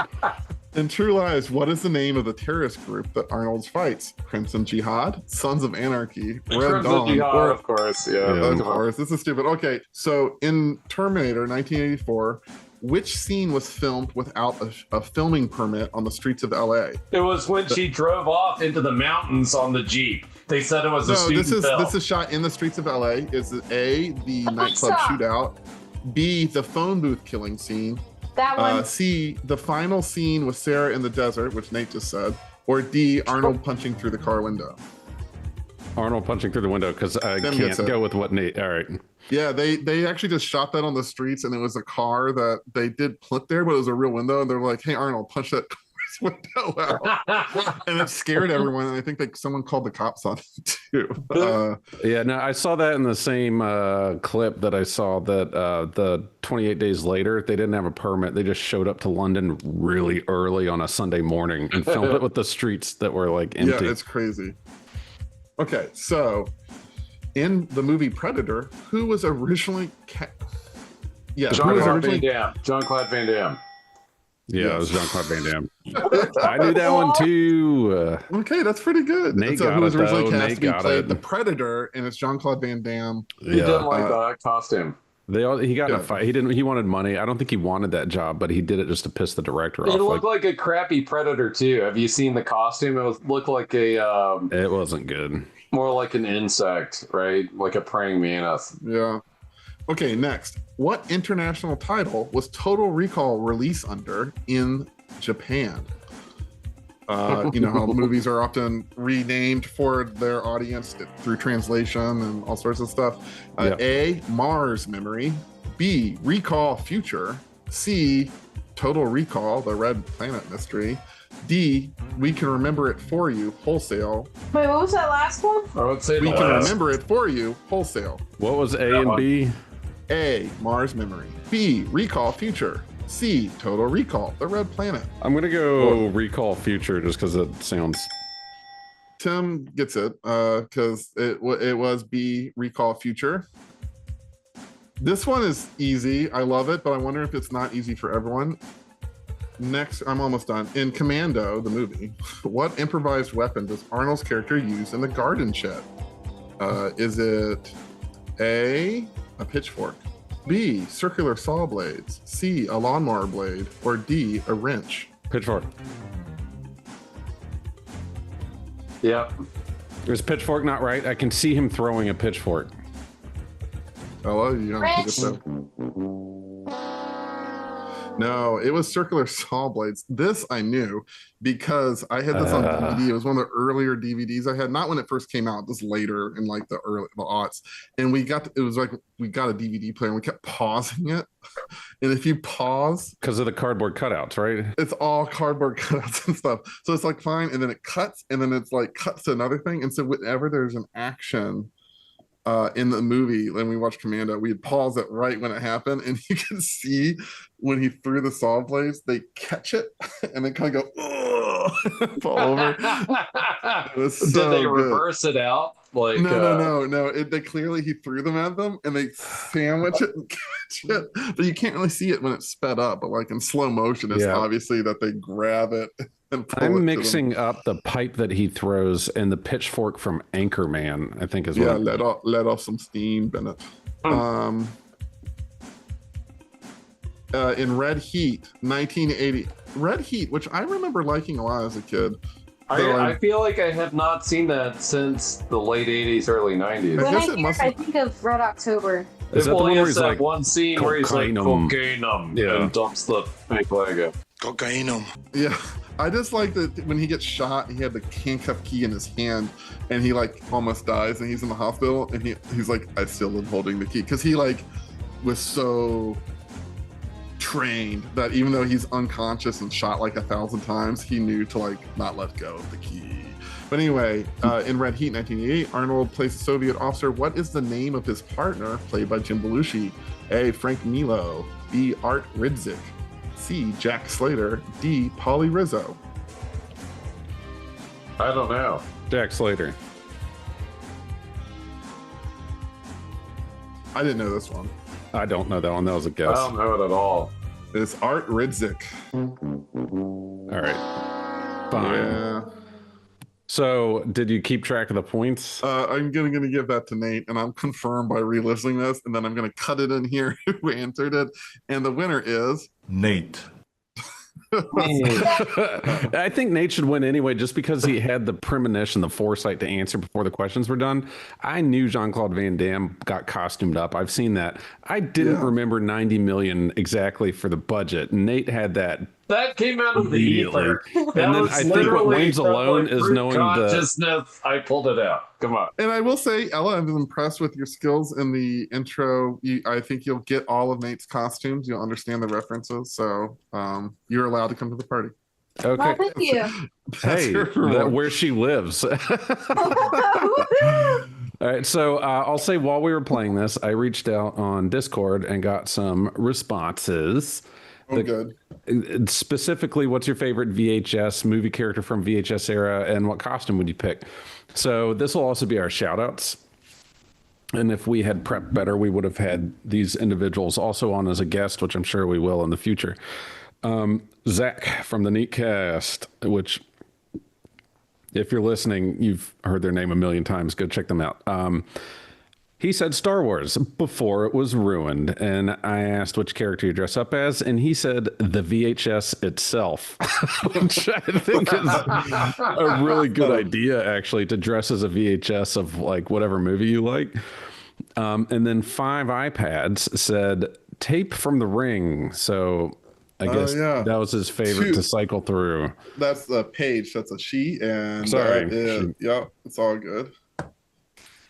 In True Lies, what is the name of the terrorist group that Arnold fights? Crimson Jihad, Sons of Anarchy, Red Crimson Dawn, Jihad, or of course. Yeah. of course. This is stupid. Okay, so in Terminator 1984, Which scene was filmed without a filming permit on the streets of LA? It was when she drove off into the mountains on the Jeep. They said it was a student film. This is shot in the streets of LA. Is it A, the nightclub shootout, B, the phone booth killing scene, That one. C, the final scene with Sarah in the desert, which Nate just said, or D, Arnold punching through the car window? Arnold punching through the window, because I Tim gets can't it. go with what Nate. All right. Yeah, they actually just shot that on the streets, and it was a car that they did put there, but it was a real window, and they're like, "Hey, Arnold, punch that car's window out," and it scared everyone. And I think someone called the cops on it too. Yeah, no, I saw that in the same clip that I saw that the 28 days later, they didn't have a permit. They just showed up to London really early on a Sunday morning and filmed it with the streets that were like empty. Yeah, it's crazy. Okay, so in the movie Predator, who was originally Jean-Claude Van Damme. Jean-Claude Van Damme. Yeah, it was Jean-Claude Van Damme. I knew that one too. Okay, that's pretty good. Nate So got who was it, originally though. cast Nate to be got played it. the Predator, and it's Jean-Claude Van Damme. He didn't like that costume. He got in a fight. He wanted money. I don't think he wanted that job, but he did it just to piss the director off. It looked like a crappy Predator too. Have you seen the costume? It looked like a it wasn't good. More like an insect, right? Like a praying mantis. Yeah. Okay, next. What international title was Total Recall released under in Japan? You know how movies are often renamed for their audience through translation and all sorts of stuff. A, Mars Memory. B, Recall Future. C, Total Recall, the Red Planet Mystery. D, We Can Remember It For You, Wholesale. Wait, what was that last one? I would say We Can Remember It For You, Wholesale. What was A and B? A, Mars Memory. B, Recall Future. C, Total Recall, the Red Planet. I'm going to go Recall Future just because it sounds... Tim gets it because it was B, Recall Future. This one is easy. I love it, but I wonder if it's not easy for everyone. Next, I'm almost done. In Commando, the movie, what improvised weapon does Arnold's character use in the garden shed? Is it A, a pitchfork, B, circular saw blades, C, a lawnmower blade, or D, a wrench? Pitchfork. Yep. Is pitchfork not right? I can see him throwing a pitchfork. Oh, you don't think it's so. No, it was circular saw blades. This I knew because I had this on DVD. It was one of the earlier DVDs I had, not when it first came out, this later in like the aughts. And it was like we got a DVD player and we kept pausing it. And if you pause, because of the cardboard cutouts, right? It's all cardboard cutouts and stuff. So it's like fine, and then it cuts, and then it's like cuts to another thing. And so whenever there's an action in the movie, when we watched Commando, we'd pause it right when it happened, and you can see when he threw the saw blades, they catch it and then kind of go fall over. It was so Did they good. reverse it out? Like No. They clearly he threw them at them, and they sandwich it and catch it, but you can't really see it when it's sped up. But like in slow motion, it's obviously that they grab it. I'm mixing up the pipe that he throws and the pitchfork from Anchorman, I think is what. Yeah, let off some steam, Bennett. In Red Heat, 1980. Red Heat, which I remember liking a lot as a kid. I feel like I have not seen that since the late 80s, early 90s. When I think of Red October. Is that the one where he's that like, one scene where he's like, cocainum, and dumps the fake Lego. Cocainum. Yeah. I just like that when he gets shot, he had the handcuff key in his hand, and he like almost dies, and he's in the hospital, and he's like, I still am holding the key, because he like was so trained that even though he's unconscious and shot like 1,000 times, he knew to like not let go of the key. But anyway, in Red Heat 1988, Arnold plays a Soviet officer. What is the name of his partner, played by Jim Belushi? A, Frank Milo. B, Art Ridzik. C, Jack Slater. D, Pauly Rizzo. I don't know. Jack Slater. I didn't know this one. I don't know that one. That was a guess. I don't know it at all. It's Art Ridzik. All right. Fine. Yeah. So, did you keep track of the points? I'm gonna give that to Nate, and I'm confirmed by re-listening this, and then I'm gonna cut it in here who answered it, and the winner is Nate. I think Nate should win anyway, just because he had the premonition, the foresight to answer before the questions were done. I knew Jean-Claude Van Damme got costumed up. I've seen that. I didn't remember 90 million exactly for the budget. Nate had that. That came out of the ether. And then I think what wins alone is knowing consciousness. I pulled it out. Come on. And I will say, Ella, I'm impressed with your skills in the intro. I think you'll get all of Nate's costumes. You'll understand the references. So you're allowed to come to the party. Okay. Well, thank you. Hey, where she lives. All right, so I'll say while we were playing this, I reached out on Discord and got some responses. Good. Specifically, what's your favorite VHS movie character from VHS era, and what costume would you pick? So this will also be our shout outs. And if we had prepped better, we would have had these individuals also on as a guest, which I'm sure we will in the future. Zach from the Neatcast, which, if you're listening, you've heard their name a million times. Go check them out. He said Star Wars before it was ruined. And I asked which character you dress up as, and he said the VHS itself, which I think is a really good idea, actually, to dress as a VHS of like whatever movie you like. And then 5 iPads said tape from The Ring. So I guess that was his favorite to cycle through. That's the page. That's a she. And sorry. Yeah, it's all good.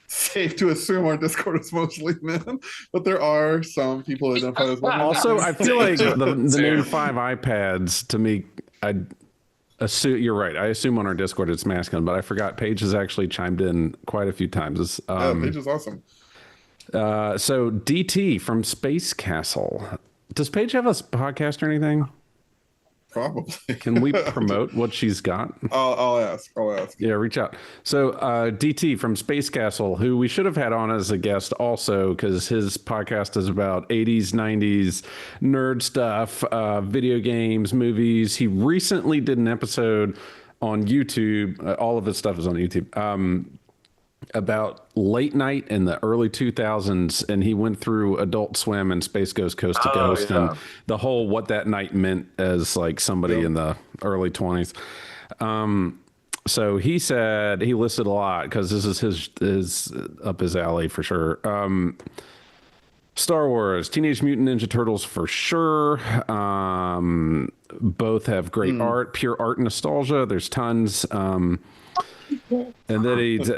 Safe to assume our Discord is mostly men, but there are some people who identify as women. Also, I feel like the name 5 iPads to me, I assume you're right. I assume on our Discord it's masculine, but I forgot Paige has actually chimed in quite a few times. Paige is awesome. So DT from Space Castle. Does Paige have a podcast or anything? Probably. Can we promote what she's got? I'll ask. Yeah, reach out. So DT from Space Castle, who we should have had on as a guest also, because his podcast is about 80s, 90s nerd stuff, video games, movies. He recently did an episode on YouTube. All of his stuff is on YouTube. About late night in the early 2000s, and he went through Adult Swim and Space Ghost Coast to Coast and the whole what that night meant as like somebody in the early 20s. So he said he listed a lot because this is his up his alley for sure. Star Wars, Teenage Mutant Ninja Turtles for sure. Both have great art, pure art nostalgia. There's tons. And then he's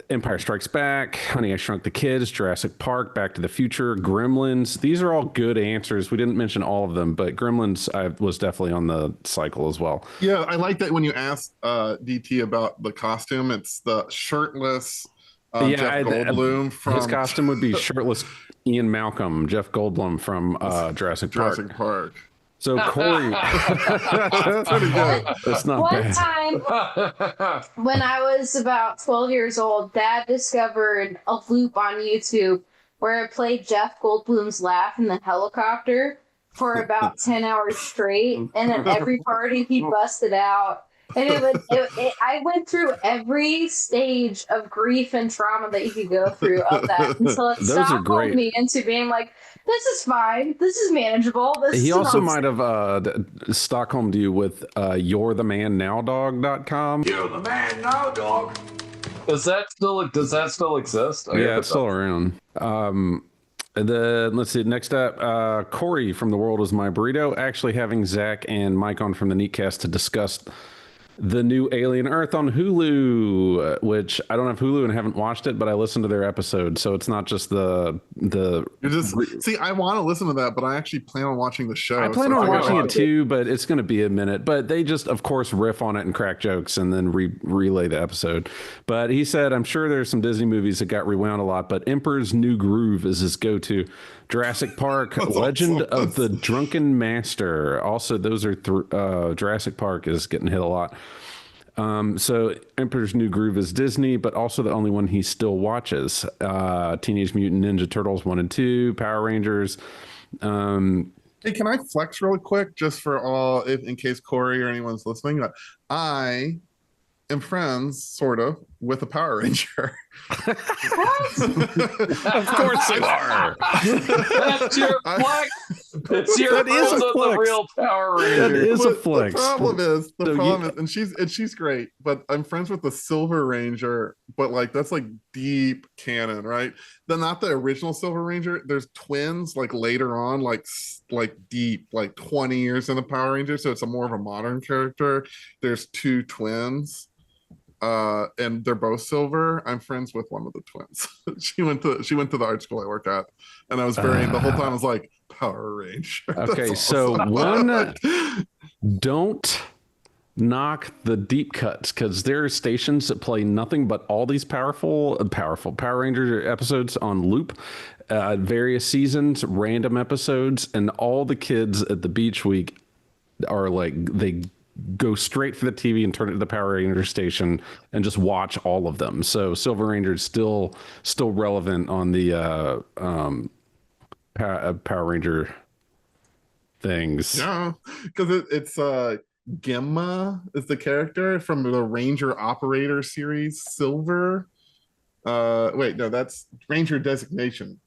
Empire Strikes Back, Honey, I Shrunk the Kids, Jurassic Park, Back to the Future, Gremlins. These are all good answers. We didn't mention all of them, but Gremlins was definitely on the cycle as well. Yeah, I like that when you asked DT about the costume, it's the shirtless Jeff Goldblum. His costume would be shirtless Ian Malcolm, Jeff Goldblum from Jurassic Park. So Corey, that's pretty good. That's not bad. Time when I was about 12 years old, Dad discovered a loop on YouTube where it played Jeff Goldblum's laugh in the helicopter for about 10 hours straight, and at every party he busted out. And I went through every stage of grief and trauma that you could go through of that until it stopped me into being like, this is fine. This is manageable. He also might have Stockholmed you with you'rethemannowdog.com. You're the man now, dog. Does that still exist? Yeah, it's still around. And then let's see. Next up, Corey from The World Is My Burrito, actually having Zach and Mike on from the Neatcast to discuss the new Alien Earth on Hulu, which I don't have Hulu and haven't watched it, but I listened to their episode, so it's not just the. See, I want to listen to that, but I actually plan on watching the show. I plan on watching it too, but it's going to be a minute. But they just, of course, riff on it and crack jokes and then relay the episode. But he said, I'm sure there's some Disney movies that got rewound a lot, but Emperor's New Groove is his go-to. Jurassic Park, Legend of the Drunken Master. Also, those are Jurassic Park is getting hit a lot. So Emperor's New Groove is Disney, but also the only one he still watches. Teenage Mutant Ninja Turtles 1 and 2, Power Rangers. Hey, can I flex really quick just for in case Corey or anyone's listening? I am friends, sort of, with a Power Ranger. Of course you are. That's your flex. It's your That is friends a with the flex. real Power Ranger. That is a But flex. The problem is, So and she's great, but I'm friends with the Silver Ranger, but like that's like deep canon, right? Then not the original Silver Ranger. There's twins like later on, like deep, like 20 years in the Power Ranger, so it's a more of a modern character. There's two twins. And they're both silver. I'm friends with one of the twins. she went to the art school I work at, and I was the whole time I was like, Power Ranger. Okay, That's so awesome. don't knock the deep cuts, because there are stations that play nothing but all these powerful Power Ranger episodes on loop, various seasons, random episodes, and all the kids at the beach week are like, they go straight for the TV and turn it to the Power Ranger station and just watch all of them. So Silver Ranger is still relevant on the Power Ranger things. Yeah, because it's Gemma is the character from the Ranger Operator series, Silver. Wait, no, that's Ranger Designation.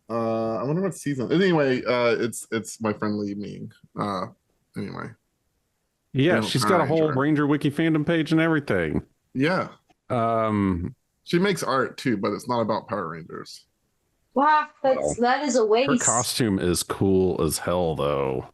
I wonder what season. Anyway, it's my friend Lee Ming. Anyway. Yeah, she's got a whole Ranger Wiki fandom page and everything. Yeah. She makes art too, but it's not about Power Rangers. Wow, that is a waste. Her costume is cool as hell, though.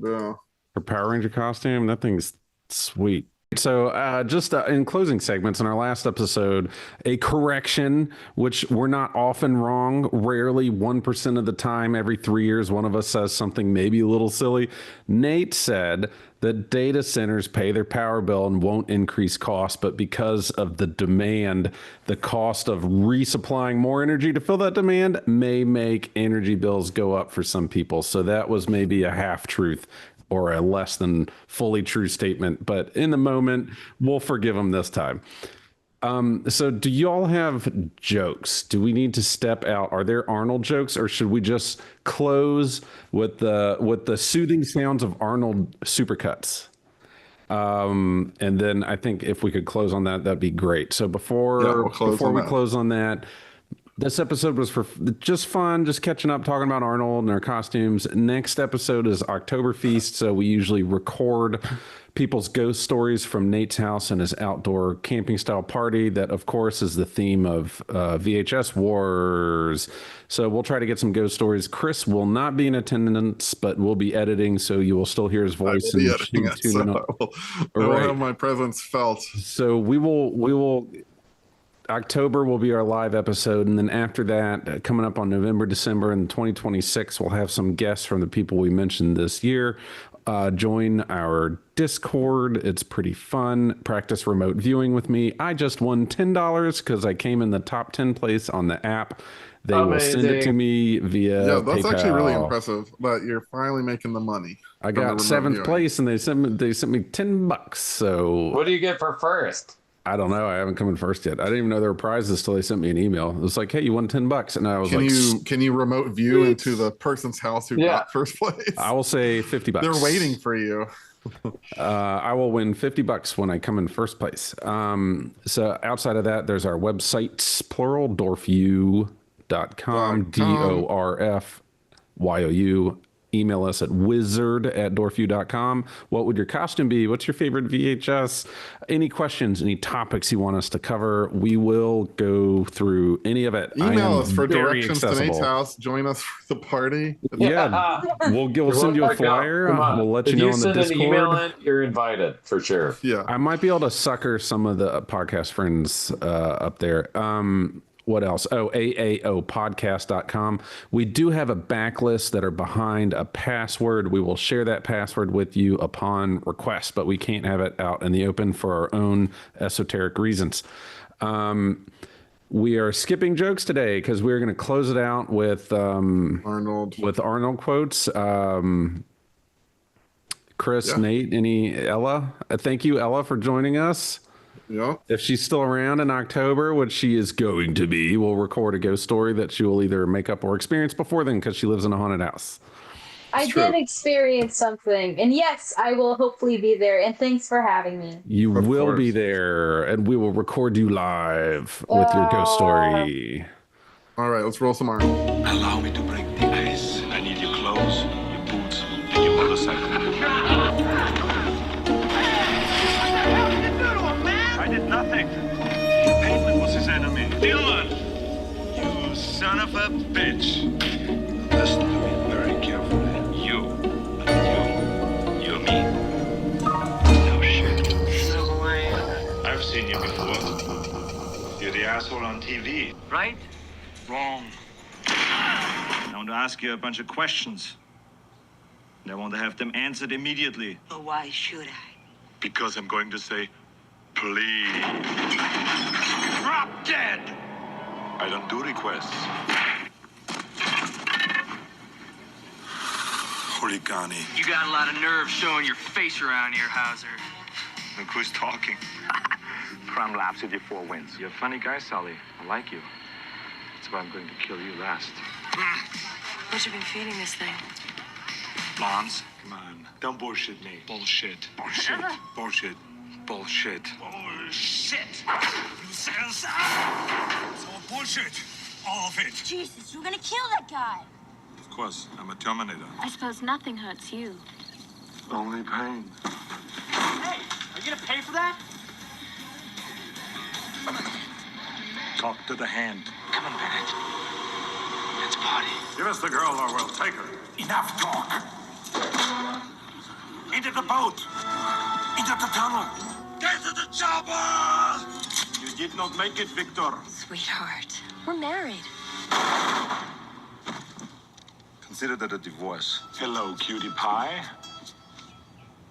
Yeah. Her Power Ranger costume, that thing's sweet. So just in closing segments in our last episode, a correction, which we're not often wrong. Rarely, 1% of the time, every 3 years, one of us says something maybe a little silly. Nate said that data centers pay their power bill and won't increase costs, but because of the demand, the cost of resupplying more energy to fill that demand may make energy bills go up for some people. So that was maybe a half truth or a less than fully true statement, but in the moment, we'll forgive them this time. So do y'all have jokes? Do we need to step out? Are there Arnold jokes, or should we just close with the soothing sounds of Arnold supercuts? And then I think if we could close on that, that'd be great. So before we close on that, this episode was for just fun, just catching up, talking about Arnold and our costumes. Next episode is October Feast, so we usually record people's ghost stories from Nate's house and his outdoor camping style party. That, of course, is the theme of VHS Wars. So we'll try to get some ghost stories. Chris will not be in attendance, but we'll be editing, so you will still hear his voice. I will have my presence felt. So we will. October will be our live episode, and then after that, coming up on November, December, and 2026, we'll have some guests from the people we mentioned this year. Join our Discord. It's pretty fun. Practice remote viewing with me. I just won $10 because I came in the top 10 place on the app. They will send it to me via that's PayPal. actually really impressive that you're finally making the money. I got 7th place, and they sent me $10. So what do you get for first? I don't know. I haven't come in first yet. I didn't even know there were prizes till they sent me an email. It was like, "Hey, you won $10," and I was can you remote view into the person's house who got first place? I will say $50. They're waiting for you. I will win $50 when I come in first place. So outside of that, there's our websites, plural, dorfview.com, DORFYOU. Email us at wizard@dorfview.com. What would your costume be? What's your favorite VHS? Any questions, any topics you want us to cover? We will go through any of it. Email us for directions to Nate's house. Join us for the party. Yeah, we'll send you a flyer. We'll let you know on the Discord. If you send an email in, you're invited for sure. Yeah, I might be able to sucker some of the podcast friends up there. What else? Oh, AAOpodcast.com. We do have a backlist that are behind a password. We will share that password with you upon request, but we can't have it out in the open for our own esoteric reasons. We are skipping jokes today because we're going to close it out with Arnold quotes. Chris, Nate, Ella? Thank you, Ella, for joining us. Yeah. If she's still around in October, which she is going to be, we'll record a ghost story that she will either make up or experience before then because she lives in a haunted house. I did experience something. And yes, I will hopefully be there. And thanks for having me. You will be there, and we will record you live with your ghost story. All right, let's roll some arms. Allow me to break the ice. I need your clothes, your boots, and your motorcycle. I did nothing. Pavement was his enemy. Dylan! You son of a bitch. Listen to me very carefully. You me. No shit. I've seen you before. You're the asshole on TV. Right? Wrong. I want to ask you a bunch of questions. And I want to have them answered immediately. But why should I? Because I'm going to say, please. Drop dead! I don't do requests. Holigani. You got a lot of nerve showing your face around here, Hauser. Look who's talking. From laps with your 4 wins. You're a funny guy, Sully. I like you. That's why I'm going to kill you last. What you been feeding this thing? Lance, come on. Don't bullshit me. Bullshit. Bullshit. Bullshit. Bullshit. Bullshit. You said so. It's all bullshit. All of it. Jesus, you're gonna kill that guy. Of course, I'm a Terminator. I suppose nothing hurts you. Only pain. Hey, are you gonna pay for that? Talk to the hand. Come on, Bennett. Let's party. Give us the girl or we'll take her. Enough talk. Into the boat. Into the tunnel. Get to the chopper! You did not make it, Victor. Sweetheart, we're married. Consider that a divorce. Hello, cutie pie.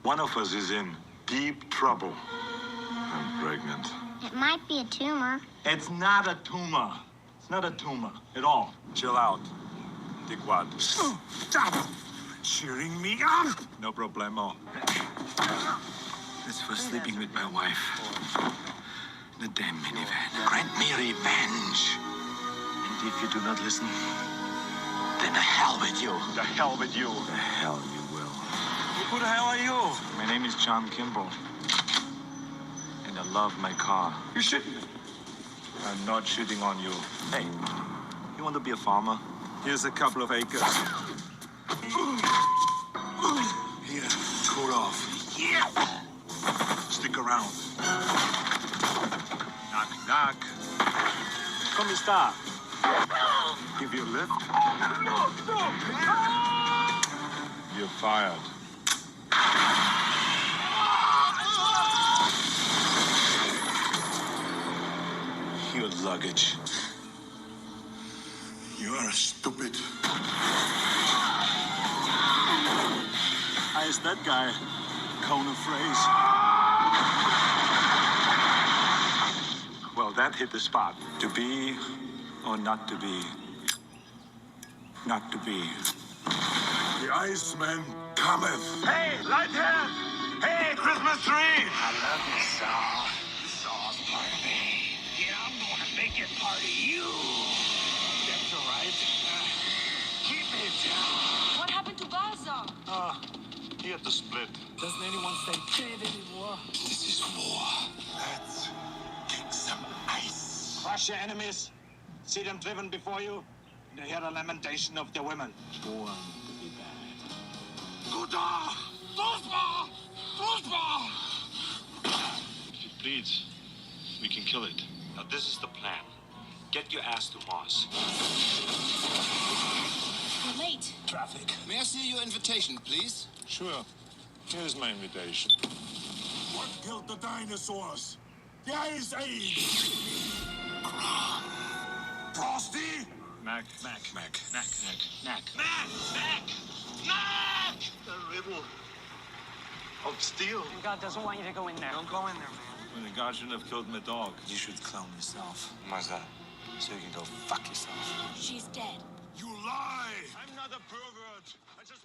One of us is in deep trouble. I'm pregnant. It might be a tumor. It's not a tumor. It's not a tumor at all. Chill out. Dickwad. Stop cheering me up. No problemo. It's for sleeping with my wife. In a damn minivan. Grant me revenge. And if you do not listen, then the hell with you. The hell with you. The hell you will. Who the hell are you? My name is John Kimball. And I love my car. You shouldn't. I'm not shitting on you. Hey, you want to be a farmer? Here's a couple of acres. Here, cool off. Yeah. Stick around. Knock, knock. Come sta? Give you a lift? You're fired. Your luggage. You are stupid. How is that guy? Cone phrase. Well, that hit the spot. To be or not to be? Not to be. The Iceman cometh. Hey, light hand! Hey, Christmas tree! I love you, Saul. Saul's part of me. Yeah, I'm gonna make it part of you. That's all right. Keep it. What happened to Balzar? He had to split. Doesn't anyone say kid anymore? This is war. Let's kick some ice. Crush your enemies. See them driven before you. And hear the lamentation of the women. Born to be bad. Guda! Dosba! Dosba! If it bleeds, we can kill it. Now this is the plan. Get your ass to Mars. We're late. Traffic. May I see your invitation, please? Sure. Here's my invitation. What killed the dinosaurs? The Ice Age! Frosty? Mac. Mac. Mac. Mac. Mac. Mac! Mac! Mac! The riddle of steel. God doesn't want you to go in there. Don't go in there, man. When the God shouldn't have killed my dog. You should clone yourself. Why's that? So you can go fuck yourself. She's dead. You lie! I'm not a pervert. I just